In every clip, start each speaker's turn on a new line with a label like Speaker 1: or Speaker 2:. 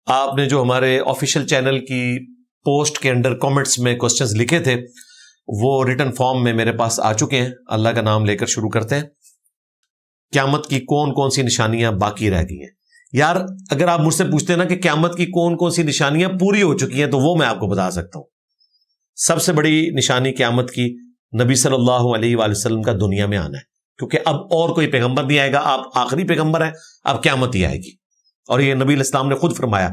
Speaker 1: آپ نے جو ہمارے آفیشیل چینل کی پوسٹ کے اندر کامنٹس میں کوسچنز لکھے تھے وہ ریٹن فارم میں میرے پاس آ چکے ہیں. اللہ کا نام لے کر شروع کرتے ہیں. قیامت کی کون کون سی نشانیاں باقی رہ گئی ہیں؟ یار اگر آپ مجھ سے پوچھتے ہیں نا کہ قیامت کی کون کون سی نشانیاں پوری ہو چکی ہیں تو وہ میں آپ کو بتا سکتا ہوں. سب سے بڑی نشانی قیامت کی نبی صلی اللہ علیہ وآلہ وسلم کا دنیا میں آنا ہے، کیونکہ اب اور کوئی پیغمبر نہیں آئے گا، آپ آخری پیغمبر ہیں، اب قیامت ہی آئے گی. اور یہ نبی علیہ السلام نے خود فرمایا،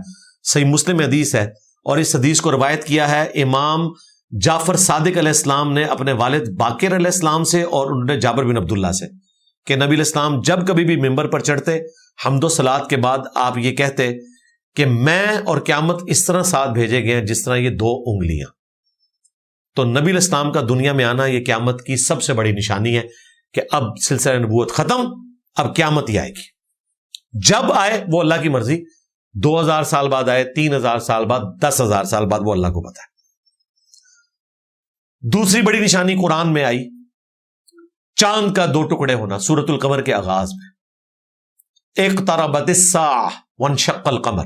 Speaker 1: صحیح مسلم میں حدیث ہے، اور اس حدیث کو روایت کیا ہے امام جعفر صادق علیہ السلام نے اپنے والد باقر علیہ السلام سے، اور انہوں نے جابر بن عبداللہ سے، کہ نبی علیہ السلام جب کبھی بھی ممبر پر چڑھتے حمد و صلات کے بعد آپ یہ کہتے کہ میں اور قیامت اس طرح ساتھ بھیجے گئے ہیں جس طرح یہ دو انگلیاں. تو نبی علیہ السلام کا دنیا میں آنا یہ قیامت کی سب سے بڑی نشانی ہے کہ اب سلسلہ نبوت ختم، اب قیامت ہی آئے گی. جب آئے وہ اللہ کی مرضی، 2000 سال بعد آئے، 3000 سال بعد، 10,000 سال بعد، وہ اللہ کو پتہ ہے. دوسری بڑی نشانی قرآن میں آئی، چاند کا 2 ٹکڑے ہونا. سورۃ القمر کے آغاز میں اقتربت الساعہ وانشق القمر،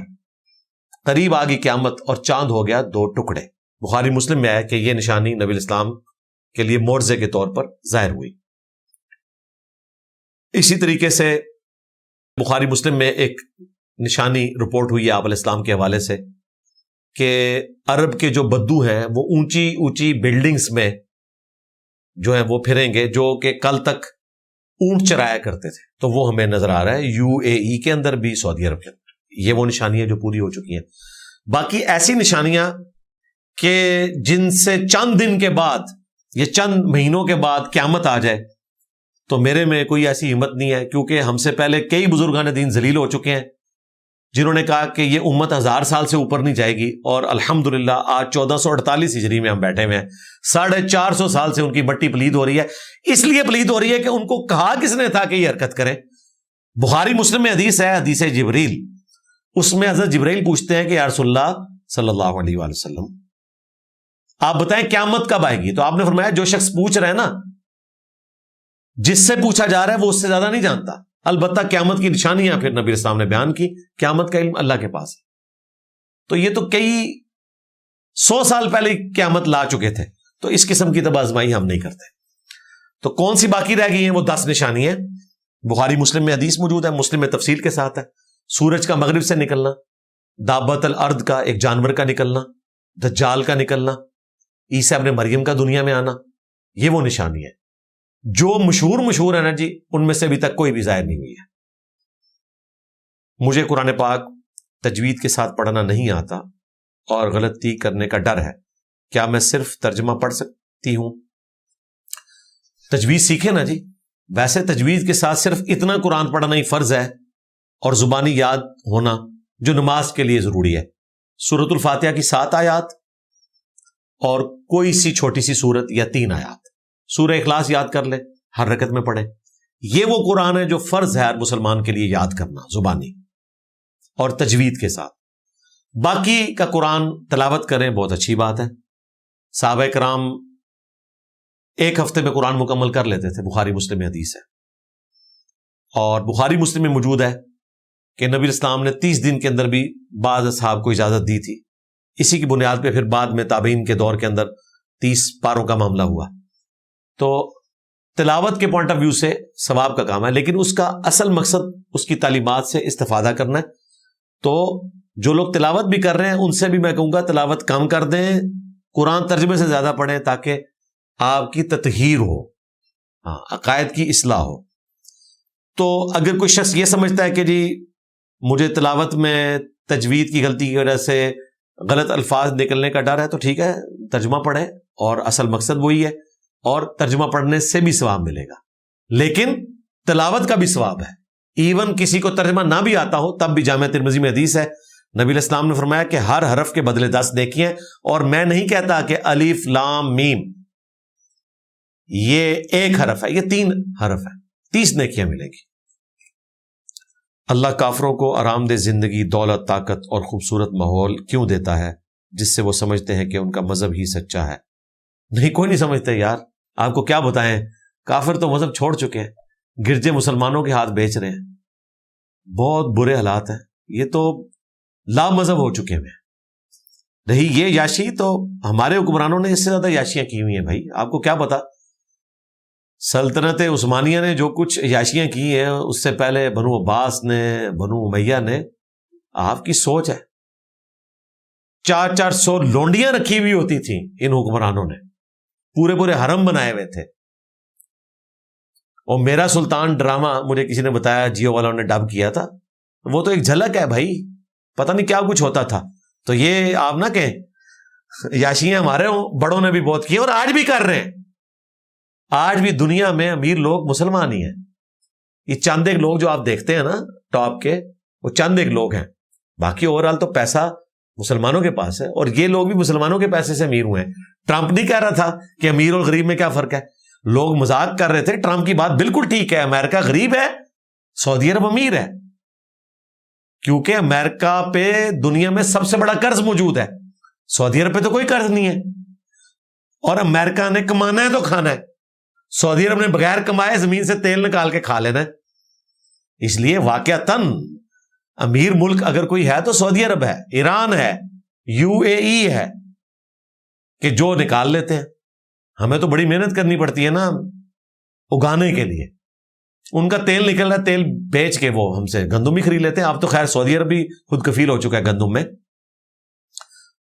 Speaker 1: قریب آ گئی قیامت اور چاند ہو گیا 2 ٹکڑے. بخاری مسلم میں آیا کہ یہ نشانی نبی الاسلام کے لیے معجزے کے طور پر ظاہر ہوئی. اسی طریقے سے بخاری مسلم میں ایک نشانی رپورٹ ہوئی ہے آپ علیہ السلام کے حوالے سے کہ عرب کے جو بدو ہیں وہ اونچی اونچی بلڈنگز میں جو ہیں وہ پھریں گے، جو کہ کل تک اونٹ چرایا کرتے تھے. تو وہ ہمیں نظر آ رہا ہے UAE کے اندر بھی، سعودی عرب کے اندر. یہ وہ نشانیاں جو پوری ہو چکی ہیں. باقی ایسی نشانیاں کہ جن سے چند دن کے بعد یا چند مہینوں کے بعد قیامت آ جائے، تو میرے میں کوئی ایسی ہمت نہیں ہے، کیونکہ ہم سے پہلے کئی بزرگان دین ذلیل ہو چکے ہیں جنہوں نے کہا کہ یہ امت 1000 سال سے اوپر نہیں جائے گی، اور الحمدللہ آج 1448 ہجری میں ہم بیٹھے ہوئے ہیں. 450 سال سے ان کی مٹی پلید ہو رہی ہے. اس لیے پلید ہو رہی ہے کہ ان کو کہا کس نے تھا کہ یہ حرکت کریں؟ بخاری مسلم میں حدیث ہے، حدیث جبریل، اس میں حضرت جبریل پوچھتے ہیں کہ یا رسول اللہ صلی اللہ علیہ وآلہ وسلم آپ بتائیں قیامت کب آئے گی؟ تو آپ نے فرمایا جو شخص پوچھ رہا ہے نا، جس سے پوچھا جا رہا ہے وہ اس سے زیادہ نہیں جانتا. البتہ قیامت کی نشانیاں پھر نبی اسلام نے بیان کی. قیامت کا علم اللہ کے پاس ہے. تو یہ تو کئی 100 سال پہلے قیامت لا چکے تھے، تو اس قسم کی تب آزمائی ہم نہیں کرتے. تو کون سی باقی رہ گئی ہیں؟ وہ 10 نشانی ہیں. بخاری مسلم میں حدیث موجود ہے، مسلم میں تفصیل کے ساتھ ہے. سورج کا مغرب سے نکلنا، دابت الارض کا ایک جانور کا نکلنا، دجال کا نکلنا، عیسیٰ ابن مریم کا دنیا میں آنا، یہ وہ نشانی ہے. جو مشہور ہے نا جی، ان میں سے ابھی تک کوئی بھی ظاہر نہیں ہوئی ہے. مجھے قرآن پاک تجوید کے ساتھ پڑھنا نہیں آتا اور غلطی کرنے کا ڈر ہے. کیا میں صرف ترجمہ پڑھ سکتی ہوں؟ تجوید سیکھیں نا جی. ویسے تجوید کے ساتھ صرف اتنا قرآن پڑھنا ہی فرض ہے، اور زبانی یاد ہونا جو نماز کے لیے ضروری ہے. سورۃ الفاتحہ کی 7 آیات اور کوئی سی چھوٹی سی سورت یا 3 آیات. سورہ اخلاص یاد کر لے، ہر رکعت میں پڑھے. یہ وہ قرآن ہے جو فرض ہے ہر مسلمان کے لیے یاد کرنا زبانی اور تجوید کے ساتھ. باقی کا قرآن تلاوت کریں، بہت اچھی بات ہے. صحابہ کرام 1 ہفتے میں قرآن مکمل کر لیتے تھے. بخاری مسلم میں حدیث ہے، اور بخاری مسلم میں موجود ہے کہ نبی اسلام نے 30 دن کے اندر بھی بعض اصحاب کو اجازت دی تھی. اسی کی بنیاد پہ پھر بعد میں تابعین کے دور کے اندر 30 پاروں کا معاملہ ہوا. تو تلاوت کے پوائنٹ آف ویو سے ثواب کا کام ہے، لیکن اس کا اصل مقصد اس کی تعلیمات سے استفادہ کرنا ہے. تو جو لوگ تلاوت بھی کر رہے ہیں ان سے بھی میں کہوں گا تلاوت کم کر دیں، قرآن ترجمے سے زیادہ پڑھیں تاکہ آپ کی تطہیر ہو، عقائد کی اصلاح ہو. تو اگر کوئی شخص یہ سمجھتا ہے کہ جی مجھے تلاوت میں تجوید کی غلطی کی وجہ سے غلط الفاظ نکلنے کا ڈر ہے، تو ٹھیک ہے، ترجمہ پڑھیں، اور اصل مقصد وہی ہے، اور ترجمہ پڑھنے سے بھی ثواب ملے گا. لیکن تلاوت کا بھی ثواب ہے. ایون کسی کو ترجمہ نہ بھی آتا ہو تب بھی جامع ترمذی میں حدیث ہے، نبی علیہ السلام نے فرمایا کہ ہر حرف کے بدلے 10 نیکیاں، اور میں نہیں کہتا کہ الف لام میم یہ 1 حرف ہے، یہ 3 حرف ہے، 30 نیکیاں ملیں گی. اللہ کافروں کو آرام دہ زندگی، دولت، طاقت اور خوبصورت ماحول کیوں دیتا ہے جس سے وہ سمجھتے ہیں کہ ان کا مذہب ہی سچا ہے؟ نہیں، کوئی نہیں سمجھتے یار. آپ کو کیا بتائیں، کافر تو مذہب چھوڑ چکے ہیں، گرجے مسلمانوں کے ہاتھ بیچ رہے ہیں. بہت برے حالات ہیں. یہ تو لا مذہب ہو چکے ہیں. رہی یہ یاشی تو ہمارے حکمرانوں نے اس سے زیادہ یاشیاں کی ہوئی ہیں بھائی. آپ کو کیا پتا سلطنت عثمانیہ نے جو کچھ یاشیاں کی ہیں اس سے پہلے بنو عباس نے، بنو امیہ نے. آپ کی سوچ ہے 400 لونڈیاں رکھی ہوئی ہوتی تھیں ان حکمرانوں نے، پورے پورے حرم بنائے ہوئے تھے. اور میرا سلطان ڈرامہ مجھے کسی نے بتایا جیو والوں نے ڈب کیا تھا، وہ تو ایک جھلک ہے بھائی، پتہ نہیں کیا کچھ ہوتا تھا. تو یہ آپ نہ کہیں یاشیاں ہمارے ہوں، بڑوں نے بھی بہت کی اور آج بھی کر رہے ہیں. آج بھی دنیا میں امیر لوگ مسلمان ہی ہیں. یہ چند ایک لوگ جو آپ دیکھتے ہیں نا ٹاپ کے، وہ چند ایک لوگ ہیں، باقی اوور آل تو پیسہ مسلمانوں کے پاس ہے. اور یہ لوگ بھی مسلمانوں کے پیسے سے امیر ہوئے ہیں. ٹرمپ نہیں کہہ رہا تھا کہ امیر اور غریب میں کیا فرق ہے. لوگ مذاق کر رہے تھے. ٹرمپ کی بات بالکل ٹھیک ہے، امریکہ غریب ہے، سعودی عرب امیر ہے، کیونکہ امریکہ پہ دنیا میں سب سے بڑا قرض موجود ہے. سعودی عرب پہ تو کوئی قرض نہیں ہے، اور امریکہ نے کمانا ہے تو کھانا ہے. سعودی عرب نے بغیر کمائے زمین سے تیل نکال کے کھا لینا ہے. اس لیے واقعتاً امیر ملک اگر کوئی ہے تو سعودی عرب ہے، ایران ہے، UAE ہے، کہ جو نکال لیتے ہیں. ہمیں تو بڑی محنت کرنی پڑتی ہے نا اگانے کے لیے. ان کا تیل نکل رہا ہے، تیل بیچ کے وہ ہم سے گندم بھی خرید لیتے ہیں. اب تو خیر سعودی عرب بھی خود کفیل ہو چکا ہے گندم میں.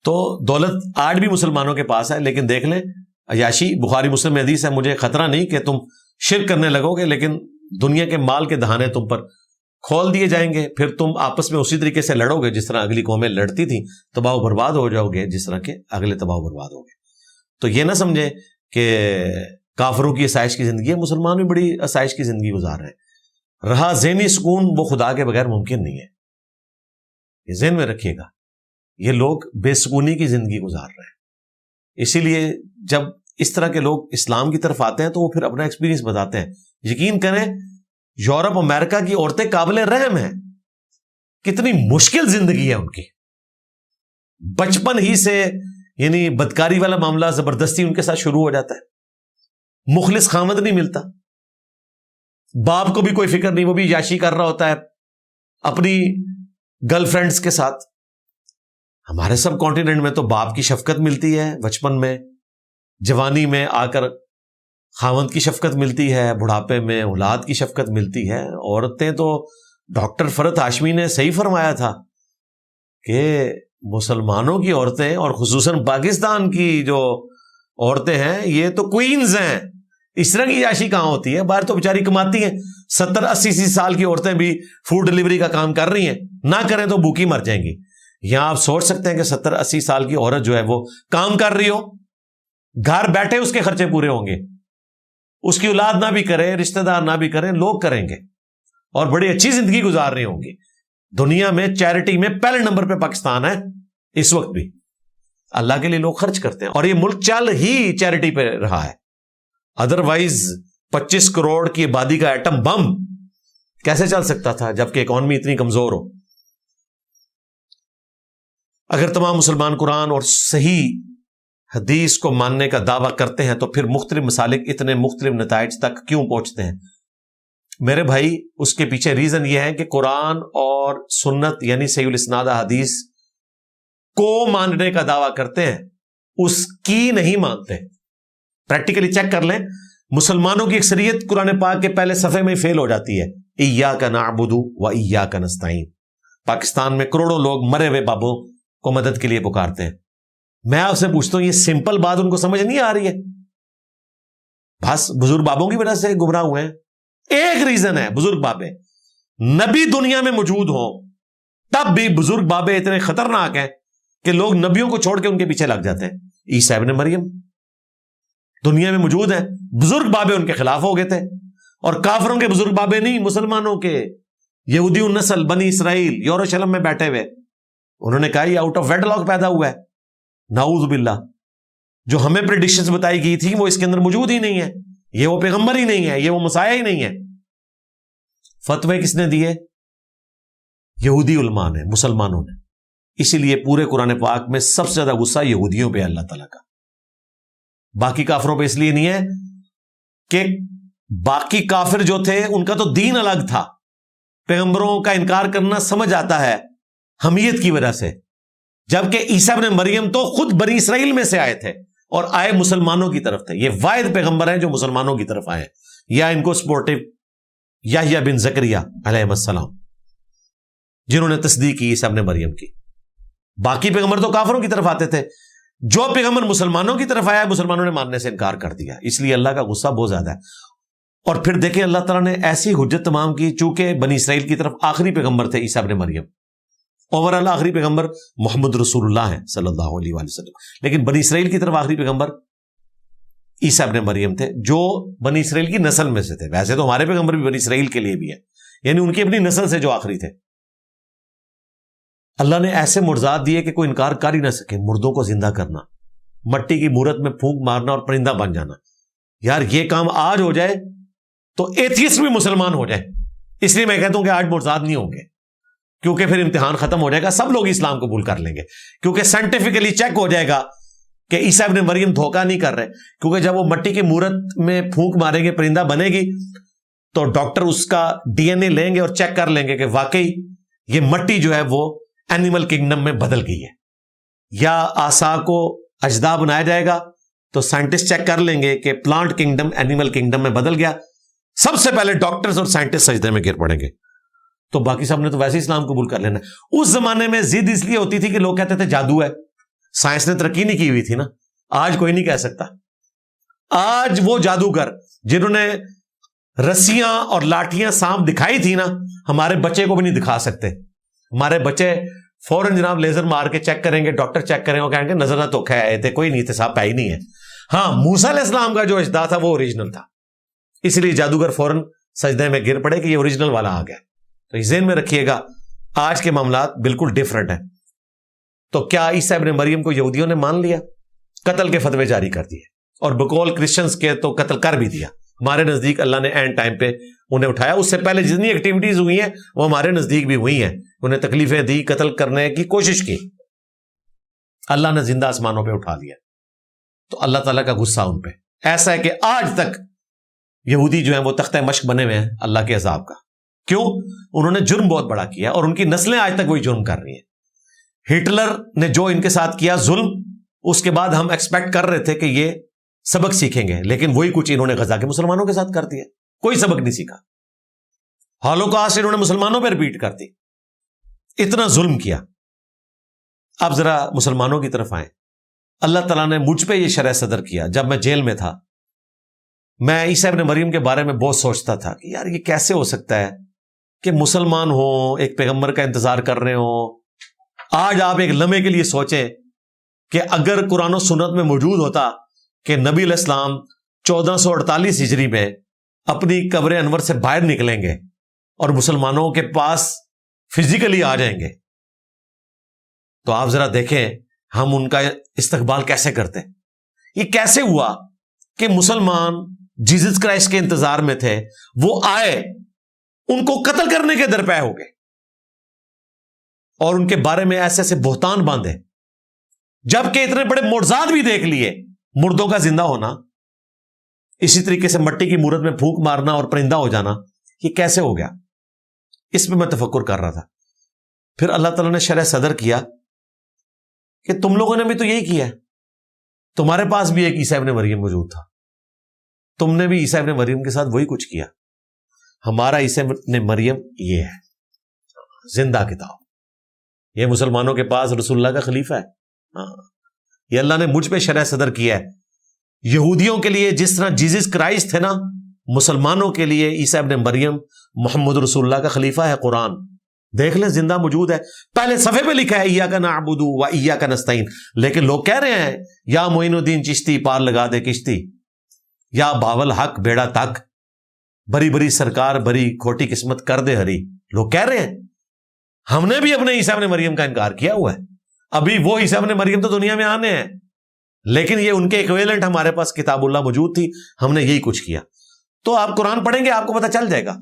Speaker 1: تو دولت آج بھی مسلمانوں کے پاس ہے. لیکن دیکھ لیں عیاشی، بخاری مسلم میں حدیث ہے، مجھے خطرہ نہیں کہ تم شرک کرنے لگو گے، لیکن دنیا کے مال کے دہانے تم پر کھول دیے جائیں گے. پھر تم آپس میں اسی طریقے سے لڑو گے جس طرح اگلی قومیں لڑتی تھیں، تباہ و برباد ہو جاؤ گے جس طرح کے اگلے تباہ و برباد ہو گے. تو یہ نہ سمجھے کہ کافروں کی آسائش کی زندگی ہے، مسلمان بھی بڑی آسائش کی زندگی گزار رہے ہیں. رہا ذہنی سکون، وہ خدا کے بغیر ممکن نہیں ہے. یہ ذہن میں رکھیے گا، یہ لوگ بے سکونی کی زندگی گزار رہے ہیں. اسی لیے جب اس طرح کے لوگ اسلام کی طرف آتے ہیں تو وہ پھر اپنا ایکسپیرینس بتاتے ہیں. یقین کریں یورپ امریکہ کی عورتیں قابل رحم ہیں. کتنی مشکل زندگی ہے ان کی. بچپن ہی سے یعنی بدکاری والا معاملہ زبردستی ان کے ساتھ شروع ہو جاتا ہے. مخلص خامد نہیں ملتا، باپ کو بھی کوئی فکر نہیں، وہ بھی یاشی کر رہا ہوتا ہے اپنی گرل فرینڈز کے ساتھ. ہمارے سب کانٹیننٹ میں تو باپ کی شفقت ملتی ہے بچپن میں، جوانی میں آ کر خاوند کی شفقت ملتی ہے، بڑھاپے میں اولاد کی شفقت ملتی ہے. عورتیں تو ڈاکٹر فرحت ہاشمی نے صحیح فرمایا تھا کہ مسلمانوں کی عورتیں اور خصوصاً پاکستان کی جو عورتیں ہیں یہ تو کوئینز ہیں. اس طرح کی یاشی کہاں ہوتی ہے؟ باہر تو بیچاری کماتی ہیں. 70-80 سال کی عورتیں بھی فوڈ ڈلیوری کا کام کر رہی ہیں، نہ کریں تو بھوکی مر جائیں گی. یہاں آپ سوچ سکتے ہیں کہ 70-80 سال کی عورت جو ہے وہ کام کر رہی ہو، گھر بیٹھے اس کے خرچے پورے ہوں گے، اس کی اولاد نہ بھی کرے، رشتہ دار نہ بھی کریں، لوگ کریں گے اور بڑی اچھی زندگی گزار رہی ہوں گی. دنیا میں چیریٹی میں پہلے نمبر پہ پاکستان ہے اس وقت بھی. اللہ کے لیے لوگ خرچ کرتے ہیں اور یہ ملک چل ہی چیریٹی پہ رہا ہے. ادروائز 25 کروڑ کی آبادی کا ایٹم بم کیسے چل سکتا تھا جبکہ اکانومی اتنی کمزور ہو؟ اگر تمام مسلمان قرآن اور صحیح حدیث کو ماننے کا دعویٰ کرتے ہیں تو پھر مختلف مسالک اتنے مختلف نتائج تک کیوں پہنچتے ہیں؟ میرے بھائی اس کے پیچھے ریزن یہ ہے کہ قرآن اور سنت یعنی صحیح الاسناد حدیث کو ماننے کا دعویٰ کرتے ہیں، اس کی نہیں مانتے. پریکٹیکلی چیک کر لیں، مسلمانوں کی اکثریت قرآن پاک کے پہلے صفحے میں فیل ہو جاتی ہے. ایاک نعبد و ایاک نستعین. پاکستان میں کروڑوں لوگ مرے ہوئے بابوں کو مدد کے لیے پکارتے ہیں. میں آپ سے پوچھتا ہوں یہ سمپل بات ان کو سمجھ نہیں آ رہی ہے؟ بس بزرگ بابوں کی وجہ سے گمراہ ہوئے ہیں. ایک ریزن ہے بزرگ بابے. نبی دنیا میں موجود ہوں تب بھی بزرگ بابے اتنے خطرناک ہیں کہ لوگ نبیوں کو چھوڑ کے ان کے پیچھے لگ جاتے ہیں. عیسیٰ ابن مریم دنیا میں موجود ہیں، بزرگ بابے ان کے خلاف ہو گئے تھے. اور کافروں کے بزرگ بابے نہیں، مسلمانوں کے یہودی النسل بنی اسرائیل یروشلم میں بیٹھے ہوئے، انہوں نے کہا یہ آؤٹ آف ویڈ لاک پیدا ہوا ہے. نعوذ باللہ. جو ہمیں پریڈکشنز بتائی گئی تھی وہ اس کے اندر موجود ہی نہیں ہے. یہ وہ پیغمبر ہی نہیں ہے، یہ وہ مسیح ہی نہیں ہے. فتوے کس نے دیے؟ یہودی علماء نے، مسلمانوں نے. اسی لیے پورے قرآن پاک میں سب سے زیادہ غصہ یہودیوں پہ اللہ تعالیٰ کا. باقی کافروں پہ اس لیے نہیں ہے کہ باقی کافر جو تھے ان کا تو دین الگ تھا. پیغمبروں کا انکار کرنا سمجھ آتا ہے حمیت کی وجہ سے، جبکہ عیسیٰ ابن مریم تو خود بنی اسرائیل میں سے آئے تھے اور آئے مسلمانوں کی طرف تھے. یہ واحد پیغمبر ہیں جو مسلمانوں کی طرف آئے. یا ان کو سپورٹو یحییٰ بن زکریا علیہ السلام، جنہوں نے تصدیق کی عیسیٰ ابن مریم کی. باقی پیغمبر تو کافروں کی طرف آتے تھے. جو پیغمبر مسلمانوں کی طرف آیا، مسلمانوں نے ماننے سے انکار کر دیا. اس لیے اللہ کا غصہ بہت زیادہ ہے. اور پھر دیکھیں اللہ تعالیٰ نے ایسی حجت تمام کی، چونکہ بنی اسرائیل کی طرف آخری پیغمبر تھے عیسیٰ ابن مریم. اوورال آخری پیغمبر محمد رسول اللہ ہیں صلی اللہ علیہ وآلہ وسلم، لیکن بنی اسرائیل کی طرف آخری پیغمبر عیسیٰ ابن مریم تھے، جو بنی اسرائیل کی نسل میں سے تھے. ویسے تو ہمارے پیغمبر بھی بنی اسرائیل کے لیے بھی ہے، یعنی ان کی اپنی نسل سے جو آخری تھے. اللہ نے ایسے معجزات دیے کہ کوئی انکار کر ہی نہ سکے. مردوں کو زندہ کرنا، مٹی کی مورت میں پھونک مارنا اور پرندہ بن جانا. یار یہ کام آج ہو جائے تو ایتھیسٹ بھی مسلمان ہو جائے. اس لیے میں کہتا ہوں کہ آج معجزات نہیں ہوں گے، کیونکہ پھر امتحان ختم ہو جائے گا، سب لوگ اسلام قبول کر لیں گے، کیونکہ سائنٹیفکلی چیک ہو جائے گا کہ عیسیٰ ابن مریم دھوکہ نہیں کر رہے. کیونکہ جب وہ مٹی کی مورت میں پھونک ماریں گے، پرندہ بنے گی، تو ڈاکٹر اس کا ڈی این اے لیں گے اور چیک کر لیں گے کہ واقعی یہ مٹی جو ہے وہ اینیمل کنگڈم میں بدل گئی ہے. یا عصا کو اجدا بنایا جائے گا تو سائنٹسٹ چیک کر لیں گے کہ پلانٹ کنگڈم اینیمل کنگڈم میں بدل گیا. سب سے پہلے ڈاکٹرز اور سائنٹسٹ سجدے میں گر پڑیں گے. تو باقی سب نے تو ویسے اسلام قبول کر لینا. اس زمانے میں ضد اس لیے ہوتی تھی کہ لوگ کہتے تھے جادو ہے. سائنس نے ترقی نہیں کی ہوئی تھی نا. آج کوئی نہیں کہہ سکتا. آج وہ جادوگر جنہوں نے رسیاں اور لاٹھیاں سانپ دکھائی تھی نا، ہمارے بچے کو بھی نہیں دکھا سکتے. ہمارے بچے فوراً جناب لیزر مار کے چیک کریں گے، ڈاکٹر چیک کریں گے، کہیں گے نظر نہ تو کھائے تھے، کوئی نہیں تھے، صاحب ہی نہیں ہے. ہاں موسیٰ علیہ السلام کا جو اجدا تھا وہ اوریجنل تھا، اس لیے جادوگر فوراً سجدے میں گر پڑے کہ یہ اوریجنل والا آ گیا. تو اس ذہن میں رکھیے گا آج کے معاملات بالکل ڈیفرنٹ ہیں. تو کیا عیسیٰ ابن مریم کو یہودیوں نے مان لیا؟ قتل کے فتوے جاری کر دیے، اور بقول کرسچنز کے تو قتل کر بھی دیا. ہمارے نزدیک اللہ نے اینڈ ٹائم پہ انہیں اٹھایا. اس سے پہلے جتنی ایکٹیویٹیز ہوئی ہیں وہ ہمارے نزدیک بھی ہوئی ہیں. انہیں تکلیفیں دی، قتل کرنے کی کوشش کی، اللہ نے زندہ آسمانوں پہ اٹھا لیا. تو اللہ تعالیٰ کا غصہ ان پہ ایسا ہے کہ آج تک یہودی جو ہیں وہ تختہ مشق بنے ہوئے ہیں اللہ کے عذاب کا. کیوں؟ انہوں نے جرم بہت بڑا کیا، اور ان کی نسلیں آج تک وہی جرم کر رہی ہیں. ہٹلر نے جو ان کے ساتھ کیا ظلم، اس کے بعد ہم ایکسپیکٹ کر رہے تھے کہ یہ سبق سیکھیں گے، لیکن وہی کچھ انہوں نے غزہ کے مسلمانوں کے ساتھ کر دیا. کوئی سبق نہیں سیکھا. ہولوکاسٹ انہوں نے مسلمانوں پہ رپیٹ کر دی. اتنا ظلم کیا. اب ذرا مسلمانوں کی طرف آئیں. اللہ تعالیٰ نے مجھ پہ یہ شرح صدر کیا. جب میں جیل میں تھا، میں عیسیٰ ابن مریم کے بارے میں بہت سوچتا تھا کہ یار یہ کیسے ہو سکتا ہے کہ مسلمان ہوں، ایک پیغمبر کا انتظار کر رہے ہوں. آج آپ ایک لمحے کے لیے سوچیں کہ اگر قرآن و سنت میں موجود ہوتا کہ نبی علیہ السلام 1448 ہجری میں اپنی قبر انور سے باہر نکلیں گے اور مسلمانوں کے پاس فزیکلی آ جائیں گے، تو آپ ذرا دیکھیں ہم ان کا استقبال کیسے کرتے. یہ کیسے ہوا کہ مسلمان جیزس کرائسٹ کے انتظار میں تھے، وہ آئے، ان کو قتل کرنے کے درپے ہو گئے اور ان کے بارے میں ایسے ایسے بہتان باندھے، جبکہ اتنے بڑے معجزات بھی دیکھ لیے. مردوں کا زندہ ہونا، اسی طریقے سے مٹی کی مورت میں پھونک مارنا اور پرندہ ہو جانا، یہ کیسے ہو گیا؟ اس پہ میں تفکر کر رہا تھا. پھر اللہ تعالیٰ نے شرح صدر کیا کہ تم لوگوں نے بھی تو یہی کیا ہے. تمہارے پاس بھی ایک عیسیٰ ابن مریم موجود تھا، تم نے بھی عیسیٰ ابن مریم کے ساتھ وہی کچھ کیا. ہمارا عیسیٰ ابن مریم یہ ہے زندہ کتاب، یہ مسلمانوں کے پاس رسول اللہ کا خلیفہ ہے. ہاں، یہ اللہ نے مجھ پہ شرح صدر کیا ہے. یہودیوں کے لیے جس طرح جیزس کرائسٹ تھے نا، مسلمانوں کے لیے عیسیٰ ابن مریم محمد رسول اللہ کا خلیفہ ہے. قرآن دیکھ لیں، زندہ موجود ہے. پہلے صفحے پہ لکھا ہے ایاک نعبد و ایاک نستعین، لیکن لوگ کہہ رہے ہیں یا معین الدین چشتی پار لگا دے کشتی، یا باول حق بیڑا تک، بری بری سرکار بری کھوٹی قسمت کر دے ہری. لوگ کہہ رہے ہیں ہم نے بھی اپنے عیسیٰ ابن مریم کا انکار کیا ہوا ہے. ابھی وہ عیسیٰ ابن مریم تو دنیا میں آنے ہیں، لیکن یہ ان کے ایکویلنٹ ہمارے پاس کتاب اللہ موجود تھی، ہم نے یہی کچھ کیا. تو آپ قرآن پڑھیں گے آپ کو پتہ چل جائے گا.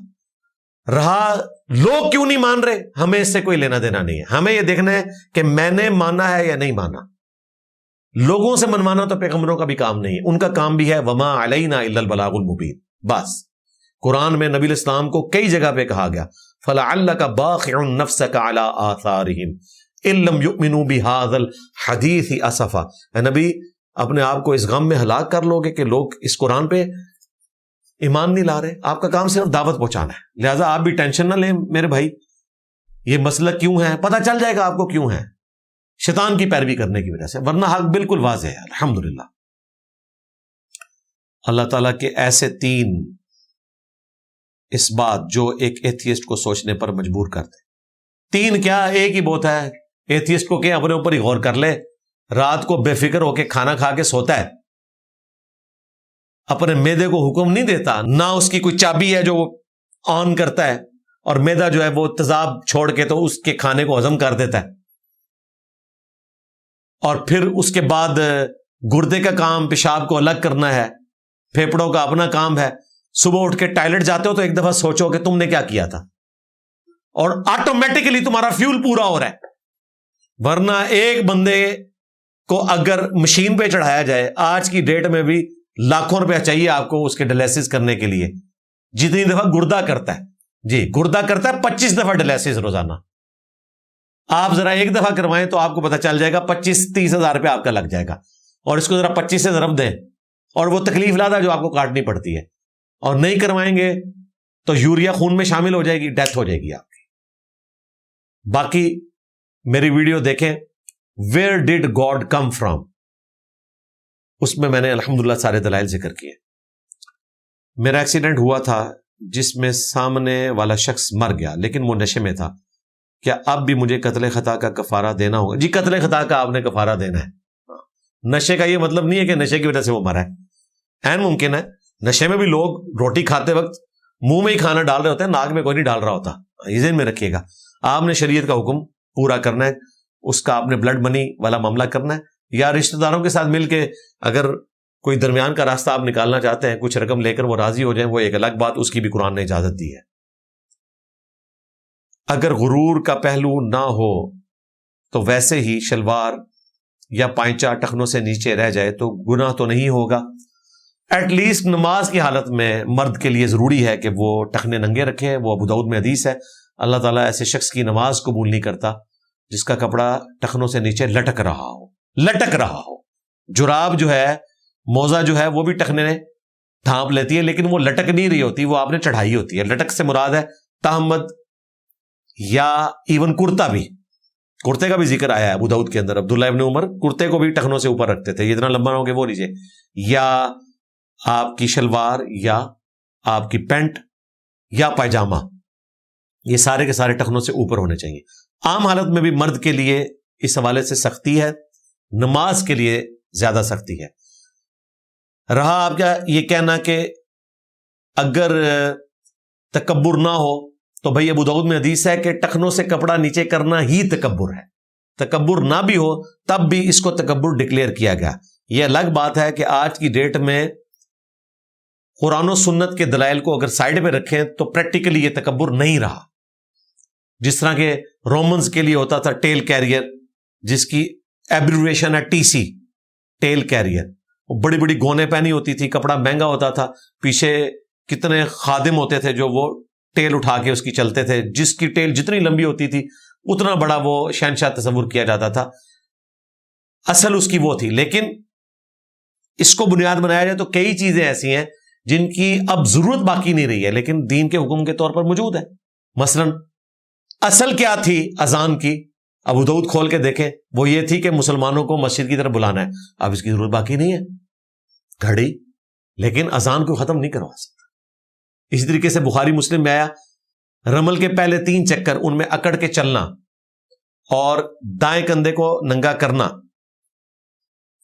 Speaker 1: رہا لوگ کیوں نہیں مان رہے، ہمیں اس سے کوئی لینا دینا نہیں ہے. ہمیں یہ دیکھنا ہے کہ میں نے مانا ہے یا نہیں مانا. لوگوں سے منوانا تو پیغمبروں کا بھی کام نہیں ہے، ان کا کام بھی ہے وما علینا الا البلاغ المبین. بس قرآن میں نبی علیہ السلام کو کئی جگہ پہ کہا گیا فَلَعَلَّكَ بَاخِعٌ نَفْسَكَ عَلَىٰ آثَارِهِمْ إِن لَّمْ يُؤْمِنُوا بِهَٰذَا الْحَدِيثِ أَسَفًا۔ اے نبی اپنے آپ کو اس غم میں ہلاک کر لو گے کہ لوگ اس قرآن پہ ایمان نہیں لا رہے، آپ کا کام صرف دعوت پہنچانا ہے، لہٰذا آپ بھی ٹینشن نہ لیں میرے بھائی، یہ مسئلہ کیوں ہے پتہ چل جائے گا آپ کو کیوں ہے، شیطان کی پیروی کرنے کی وجہ سے، ورنہ حق بالکل واضح ہے الحمدللہ۔ اللہ تعالیٰ کے ایسے 3 اس بات جو ایک ایتھیسٹ کو سوچنے پر مجبور کرتے، 3 کیا، ایک ہی بہت ہے، ایتھیسٹ کو کہ اپنے اوپر ہی غور کر لے، رات کو بے فکر ہو کے کھانا کھا کے سوتا ہے، اپنے معدے کو حکم نہیں دیتا، نہ اس کی کوئی چابی ہے جو وہ آن کرتا ہے، اور معدہ جو ہے وہ تیزاب چھوڑ کے تو اس کے کھانے کو ہضم کر دیتا ہے، اور پھر اس کے بعد گردے کا کام پیشاب کو الگ کرنا ہے، پھیپڑوں کا اپنا کام ہے، صبح اٹھ کے ٹائلٹ جاتے ہو تو ایک دفعہ سوچو کہ تم نے کیا کیا تھا، اور آٹومیٹکلی تمہارا فیول پورا ہو رہا ہے۔ ورنہ ایک بندے کو اگر مشین پہ چڑھایا جائے، آج کی ڈیٹ میں بھی لاکھوں روپیہ چاہیے آپ کو اس کے ڈیلیسس کرنے کے لیے، جتنی دفعہ گردہ کرتا ہے، جی گردہ کرتا ہے 25 دفعہ ڈیلیسس روزانہ، آپ ذرا ایک دفعہ کروائیں تو آپ کو پتہ چل جائے گا 25-30 ہزار روپیہ آپ کا لگ جائے گا، اور اس کو ذرا 25 سے ضرب دیں، اور وہ تکلیف لادہ جو آپ کو کاٹنی پڑتی ہے، اور نہیں کروائیں گے تو یوریا خون میں شامل ہو جائے گی، ڈیتھ ہو جائے گی آپ کی۔ باقی میری ویڈیو دیکھیں where did God come from, اس میں نے الحمدللہ سارے دلائل ذکر کیے۔ میرا ایکسیڈنٹ ہوا تھا جس میں سامنے والا شخص مر گیا لیکن وہ نشے میں تھا، کیا اب بھی مجھے قتل خطا کا کفارہ دینا ہوگا؟ جی قتل خطا کا آپ نے کفارہ دینا ہے، نشے کا یہ مطلب نہیں ہے کہ نشے کی وجہ سے وہ مرا ہے، عین ممکن ہے نشے میں بھی لوگ روٹی کھاتے وقت منہ میں ہی کھانا ڈال رہے ہوتے ہیں، ناک میں کوئی نہیں ڈال رہا ہوتا، یہ ذہن میں رکھیے گا۔ آپ نے شریعت کا حکم پورا کرنا ہے، اس کا آپ نے بلڈ منی والا معاملہ کرنا ہے، یا رشتہ داروں کے ساتھ مل کے اگر کوئی درمیان کا راستہ آپ نکالنا چاہتے ہیں، کچھ رقم لے کر وہ راضی ہو جائیں، وہ ایک الگ بات، اس کی بھی قرآن نے اجازت دی ہے۔ اگر غرور کا پہلو نہ ہو تو ویسے ہی شلوار یا پائنچا ٹخنوں سے نیچے رہ جائے تو گناہ تو نہیں ہوگا؟ ایٹ لیسٹ نماز کی حالت میں مرد کے لیے ضروری ہے کہ وہ ٹخنے ننگے رکھے، وہ ابو داؤد میں حدیث ہے، اللہ تعالیٰ ایسے شخص کی نماز قبول نہیں کرتا جس کا کپڑا ٹخنوں سے نیچے لٹک رہا ہو۔ جراب جو ہے، موزہ جو ہے، وہ بھی ٹخنے نے ڈھانپ لیتی ہے لیکن وہ لٹک نہیں رہی ہوتی، وہ آپ نے چڑھائی ہوتی ہے۔ لٹک سے مراد ہے تہمت، یا ایون کرتا بھی، کرتے کا بھی ذکر آیا ہے ابو داؤد کے اندر، عبداللہ ابن عمر کرتے کو بھی ٹخنوں سے اوپر رکھتے تھے، یہ اتنا لمبا نہ ہو کہ وہ نیچے، یا آپ کی شلوار یا آپ کی پینٹ یا پائجامہ، یہ سارے کے سارے ٹخنوں سے اوپر ہونے چاہیے۔ عام حالت میں بھی مرد کے لیے اس حوالے سے سختی ہے، نماز کے لیے زیادہ سختی ہے۔ رہا آپ کا یہ کہنا کہ اگر تکبر نہ ہو تو بھئی ابو داؤد میں حدیث ہے کہ ٹخنوں سے کپڑا نیچے کرنا ہی تکبر ہے، تکبر نہ بھی ہو تب بھی اس کو تکبر ڈکلیئر کیا گیا۔ یہ الگ بات ہے کہ آج کی ڈیٹ میں قرآن و سنت کے دلائل کو اگر سائڈ پہ رکھیں تو پریکٹیکلی یہ تکبر نہیں رہا، جس طرح کہ رومنز کے لیے ہوتا تھا ٹیل کیریئر، جس کی ایبریویشن ہے TC، ٹیل کیریئر، وہ بڑی بڑی گونے پہنی ہوتی تھی، کپڑا مہنگا ہوتا تھا، پیچھے کتنے خادم ہوتے تھے جو وہ ٹیل اٹھا کے اس کی چلتے تھے، جس کی ٹیل جتنی لمبی ہوتی تھی اتنا بڑا وہ شہنشاہ تصور کیا جاتا تھا، اصل اس کی وہ تھی۔ لیکن اس کو بنیاد بنایا جائے تو کئی چیزیں ایسی ہیں جن کی اب ضرورت باقی نہیں رہی ہے لیکن دین کے حکم کے طور پر موجود ہے۔ مثلا اصل کیا تھی اذان کی؟ ابو داؤد کھول کے دیکھیں، وہ یہ تھی کہ مسلمانوں کو مسجد کی طرف بلانا ہے، اب اس کی ضرورت باقی نہیں ہے گھڑی، لیکن اذان کو ختم نہیں کروا سکتا۔ اسی طریقے سے بخاری مسلم میں آیا رمل کے پہلے 3 چکر ان میں اکڑ کے چلنا اور دائیں کندھے کو ننگا کرنا،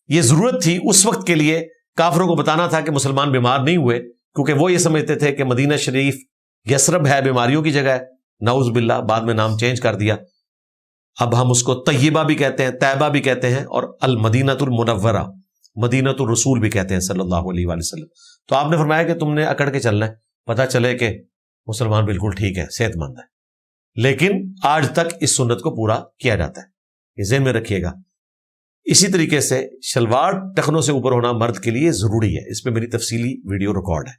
Speaker 1: یہ ضرورت تھی اس وقت کے لیے، کافروں کو بتانا تھا کہ مسلمان بیمار نہیں ہوئے، کیونکہ وہ یہ سمجھتے تھے کہ مدینہ شریف یثرب ہے، بیماریوں کی جگہ ہے، نعوذ باللہ، بعد میں نام چینج کر دیا، اب ہم اس کو طیبہ بھی کہتے ہیں، طیبہ بھی کہتے ہیں، اور المدینۃ المنورہ، مدینۃ الرسول بھی کہتے ہیں صلی اللہ علیہ وآلہ وسلم۔ تو آپ نے فرمایا کہ تم نے اکڑ کے چلنا ہے، پتہ چلے کہ مسلمان بالکل ٹھیک ہے، صحت مند ہے، لیکن آج تک اس سنت کو پورا کیا جاتا ہے، یہ ذہن میں رکھیے گا۔ اسی طریقے سے شلوار ٹخنوں سے اوپر ہونا مرد کے لیے ضروری ہے، اس پہ میری تفصیلی ویڈیو ریکارڈ ہے،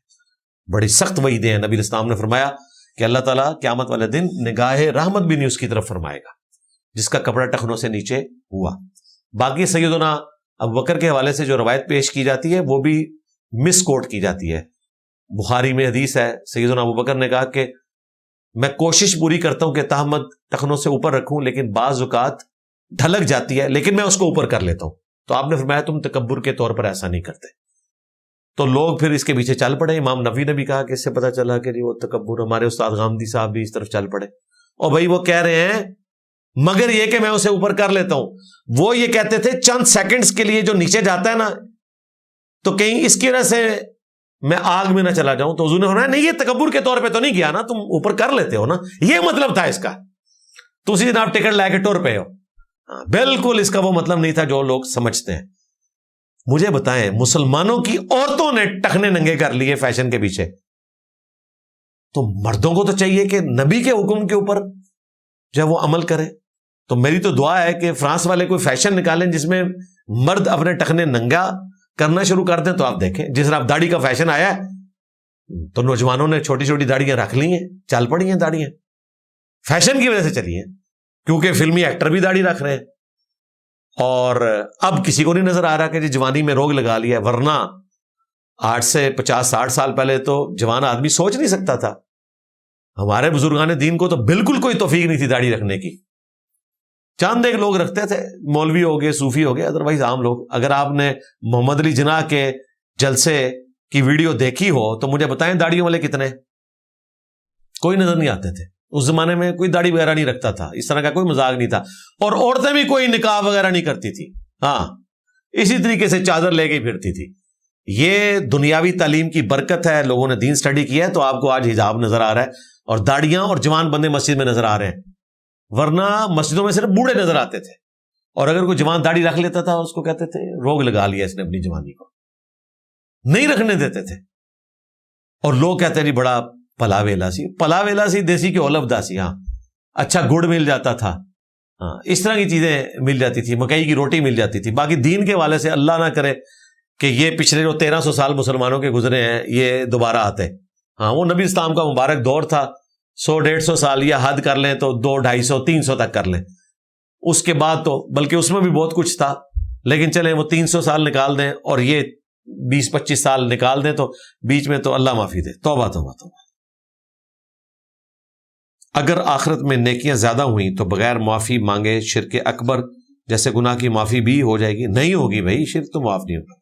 Speaker 1: بڑی سخت وعیدیں ہیں۔ نبی اسلام نے فرمایا کہ اللہ تعالیٰ قیامت والے دن نگاہ رحمت بھی نہیں اس کی طرف فرمائے گا جس کا کپڑا ٹخنوں سے نیچے ہوا۔ باقی سیدنا ابوبکر کے حوالے سے جو روایت پیش کی جاتی ہے وہ بھی مس کوٹ کی جاتی ہے۔ بخاری میں حدیث ہے، سیدنا ابوبکر نے کہا کہ میں کوشش پوری کرتا ہوں کہ تہمت ٹخنوں سے اوپر رکھوں، لیکن بعض اوقات ڈھلک جاتی ہے، لیکن میں اس کو اوپر کر لیتا ہوں۔ تو آپ نے فرمایا تم تکبر کے طور پر ایسا نہیں کرتے۔ تو لوگ پھر اس کے پیچھے چل پڑے۔ امام نووی نے بھی کہا کہ اس سے پتہ چلا کہ وہ تکبر، ہمارے استاد غامدی صاحب بھی اس طرف چل پڑے، اور بھائی وہ کہہ رہے ہیں مگر یہ کہ میں اسے اوپر کر لیتا ہوں، وہ یہ کہتے تھے چند سیکنڈز کے لیے جو نیچے جاتا ہے نا تو کہیں اس کی وجہ سے میں آگ میں نہ چلا جاؤں، تو حضور نے فرمایا نہیں، یہ تکبر کے طور پہ تو نہیں کیا نا، تم اوپر کر لیتے ہو نا، یہ مطلب تھا اس کا، تو اسی جناب ٹکٹ لے کے ٹور پہ ہو۔ بالکل اس کا وہ مطلب نہیں تھا جو لوگ سمجھتے ہیں۔ مجھے بتائیں، مسلمانوں کی عورتوں نے ٹخنے ننگے کر لیے فیشن کے پیچھے، تو مردوں کو تو چاہیے کہ نبی کے حکم کے اوپر جب وہ عمل کرے۔ تو میری تو دعا ہے کہ فرانس والے کوئی فیشن نکالیں جس میں مرد اپنے ٹخنے ننگا کرنا شروع کر دیں، تو آپ دیکھیں جس طرح داڑھی کا فیشن آیا ہے تو نوجوانوں نے چھوٹی چھوٹی داڑیاں رکھ لی ہیں، چل پڑی ہیں داڑیاں، فیشن کی وجہ سے چلی ہیں، کیونکہ فلمی ایکٹر بھی داڑھی رکھ رہے ہیں۔ اور اب کسی کو نہیں نظر آ رہا کہ جوانی میں روگ لگا لیا ہے، ورنہ 8 سے 50-60 سال پہلے تو جوان آدمی سوچ نہیں سکتا تھا۔ ہمارے بزرگان دین کو تو بالکل کوئی توفیق نہیں تھی داڑھی رکھنے کی، چاند ایک لوگ رکھتے تھے، مولوی ہو گئے، صوفی ہو گئے، ادروائز عام لوگ۔ اگر آپ نے محمد علی جناح کے جلسے کی ویڈیو دیکھی ہو تو مجھے بتائیں داڑھیوں والے کتنے؟ کوئی نظر نہیں آتے تھے۔ اس زمانے میں کوئی داڑھی وغیرہ نہیں رکھتا تھا، اس طرح کا کوئی مذاق نہیں تھا، اور عورتیں بھی کوئی نقاب وغیرہ نہیں کرتی تھی، ہاں اسی طریقے سے چادر لے کے پھرتی تھی۔ یہ دنیاوی تعلیم کی برکت ہے، لوگوں نے دین سٹڈی کیا ہے تو آپ کو آج حجاب نظر آ رہا ہے اور داڑیاں اور جوان بندے مسجد میں نظر آ رہے ہیں، ورنہ مسجدوں میں صرف بوڑھے نظر آتے تھے، اور اگر کوئی جوان داڑھی رکھ لیتا تھا اس کو کہتے تھے روگ لگا لیا اس نے اپنی جوانی کو، نہیں رکھنے دیتے تھے۔ اور لوگ کہتے ہیں بڑا پلا ویلا سی دیسی کے اولف داسی، ہاں اچھا گڑ مل جاتا تھا، ہاں اس طرح کی چیزیں مل جاتی تھی، مکئی کی روٹی مل جاتی تھی۔ باقی دین کے حوالے سے اللہ نہ کرے کہ یہ پچھلے جو 1300 سال مسلمانوں کے گزرے ہیں یہ دوبارہ آتے، ہاں وہ نبی اسلام کا مبارک دور تھا، 100-150 سال یا حد کر لیں تو 200-250-300 تک کر لیں، اس کے بعد تو بلکہ اس میں بھی بہت کچھ تھا، لیکن چلیں وہ 300 سال نکال دیں اور یہ 20-25 سال نکال دیں تو بیچ میں تو اللہ معافی دے، توبہ توبہ توبہ۔ اگر آخرت میں نیکیاں زیادہ ہوئیں تو بغیر معافی مانگے شرک اکبر جیسے گناہ کی معافی بھی ہو جائے گی؟ نہیں ہوگی بھائی، شرک تو معاف نہیں ہوگا،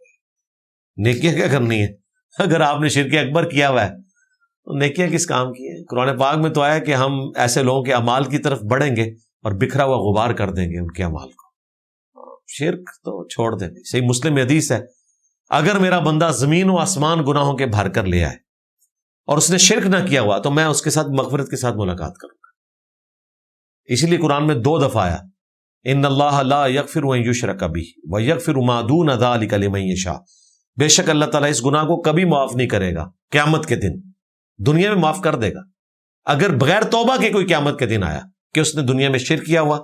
Speaker 1: نیکیاں کیا کرنی ہے؟ اگر آپ نے شرک اکبر کیا ہوا ہے تو نیکیاں کس کام کی ہیں؟ قرآن پاک میں تو آیا کہ ہم ایسے لوگوں کے اعمال کی طرف بڑھیں گے اور بکھرا ہوا غبار کر دیں گے ان کے اعمال کو۔ شرک تو چھوڑ دیں گے۔ صحیح مسلم میں حدیث ہے، اگر میرا بندہ زمین و آسمان گناہوں کے بھر کر لے آئے اور اس نے شرک نہ کیا ہوا تو میں اس کے ساتھ مغفرت کے ساتھ ملاقات کروں گا۔ اسی لیے قرآن میں 2 دفعہ آیا، ان اللہ لا یغفر ان یشرک بہ ویغفر ما دون ذلک لمن یشاء، بے شک اللہ تعالیٰ اس گناہ کو کبھی معاف نہیں کرے گا، قیامت کے دن دنیا میں معاف کر دے گا۔ اگر بغیر توبہ کے کوئی قیامت کے دن آیا کہ اس نے دنیا میں شرک کیا ہوا،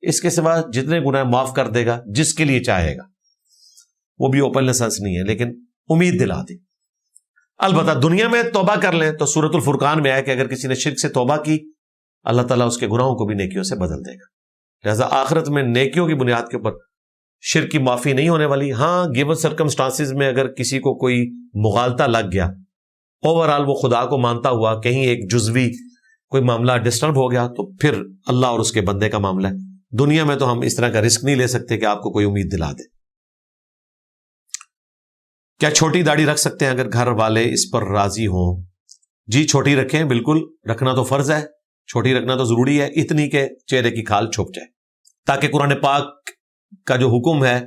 Speaker 1: اس کے سوا جتنے گناہ معاف کر دے گا جس کے لیے چاہے گا، وہ بھی اوپن لائسنس نہیں ہے لیکن امید دلا دی۔ البتہ دنیا میں توبہ کر لیں تو سورۃ الفرقان میں آیا کہ اگر کسی نے شرک سے توبہ کی اللہ تعالیٰ اس کے گناہوں کو بھی نیکیوں سے بدل دے گا۔ لہذا آخرت میں نیکیوں کی بنیاد کے اوپر شرک کی معافی نہیں ہونے والی۔ ہاں گیون سرکمسٹانسز میں اگر کسی کو کوئی مغالطہ لگ گیا، اوورآل وہ خدا کو مانتا ہوا، کہیں ایک جزوی کوئی معاملہ ڈسٹرب ہو گیا تو پھر اللہ اور اس کے بندے کا معاملہ ہے۔ دنیا میں تو ہم اس طرح کا رسک نہیں لے سکتے کہ آپ کو کوئی امید دلا دے۔ کیا چھوٹی داڑھی رکھ سکتے ہیں اگر گھر والے اس پر راضی ہوں؟ جی چھوٹی رکھیں، بالکل رکھنا تو فرض ہے، چھوٹی رکھنا تو ضروری ہے، اتنی کہ چہرے کی کھال چھپ جائے تاکہ قرآن پاک کا جو حکم ہے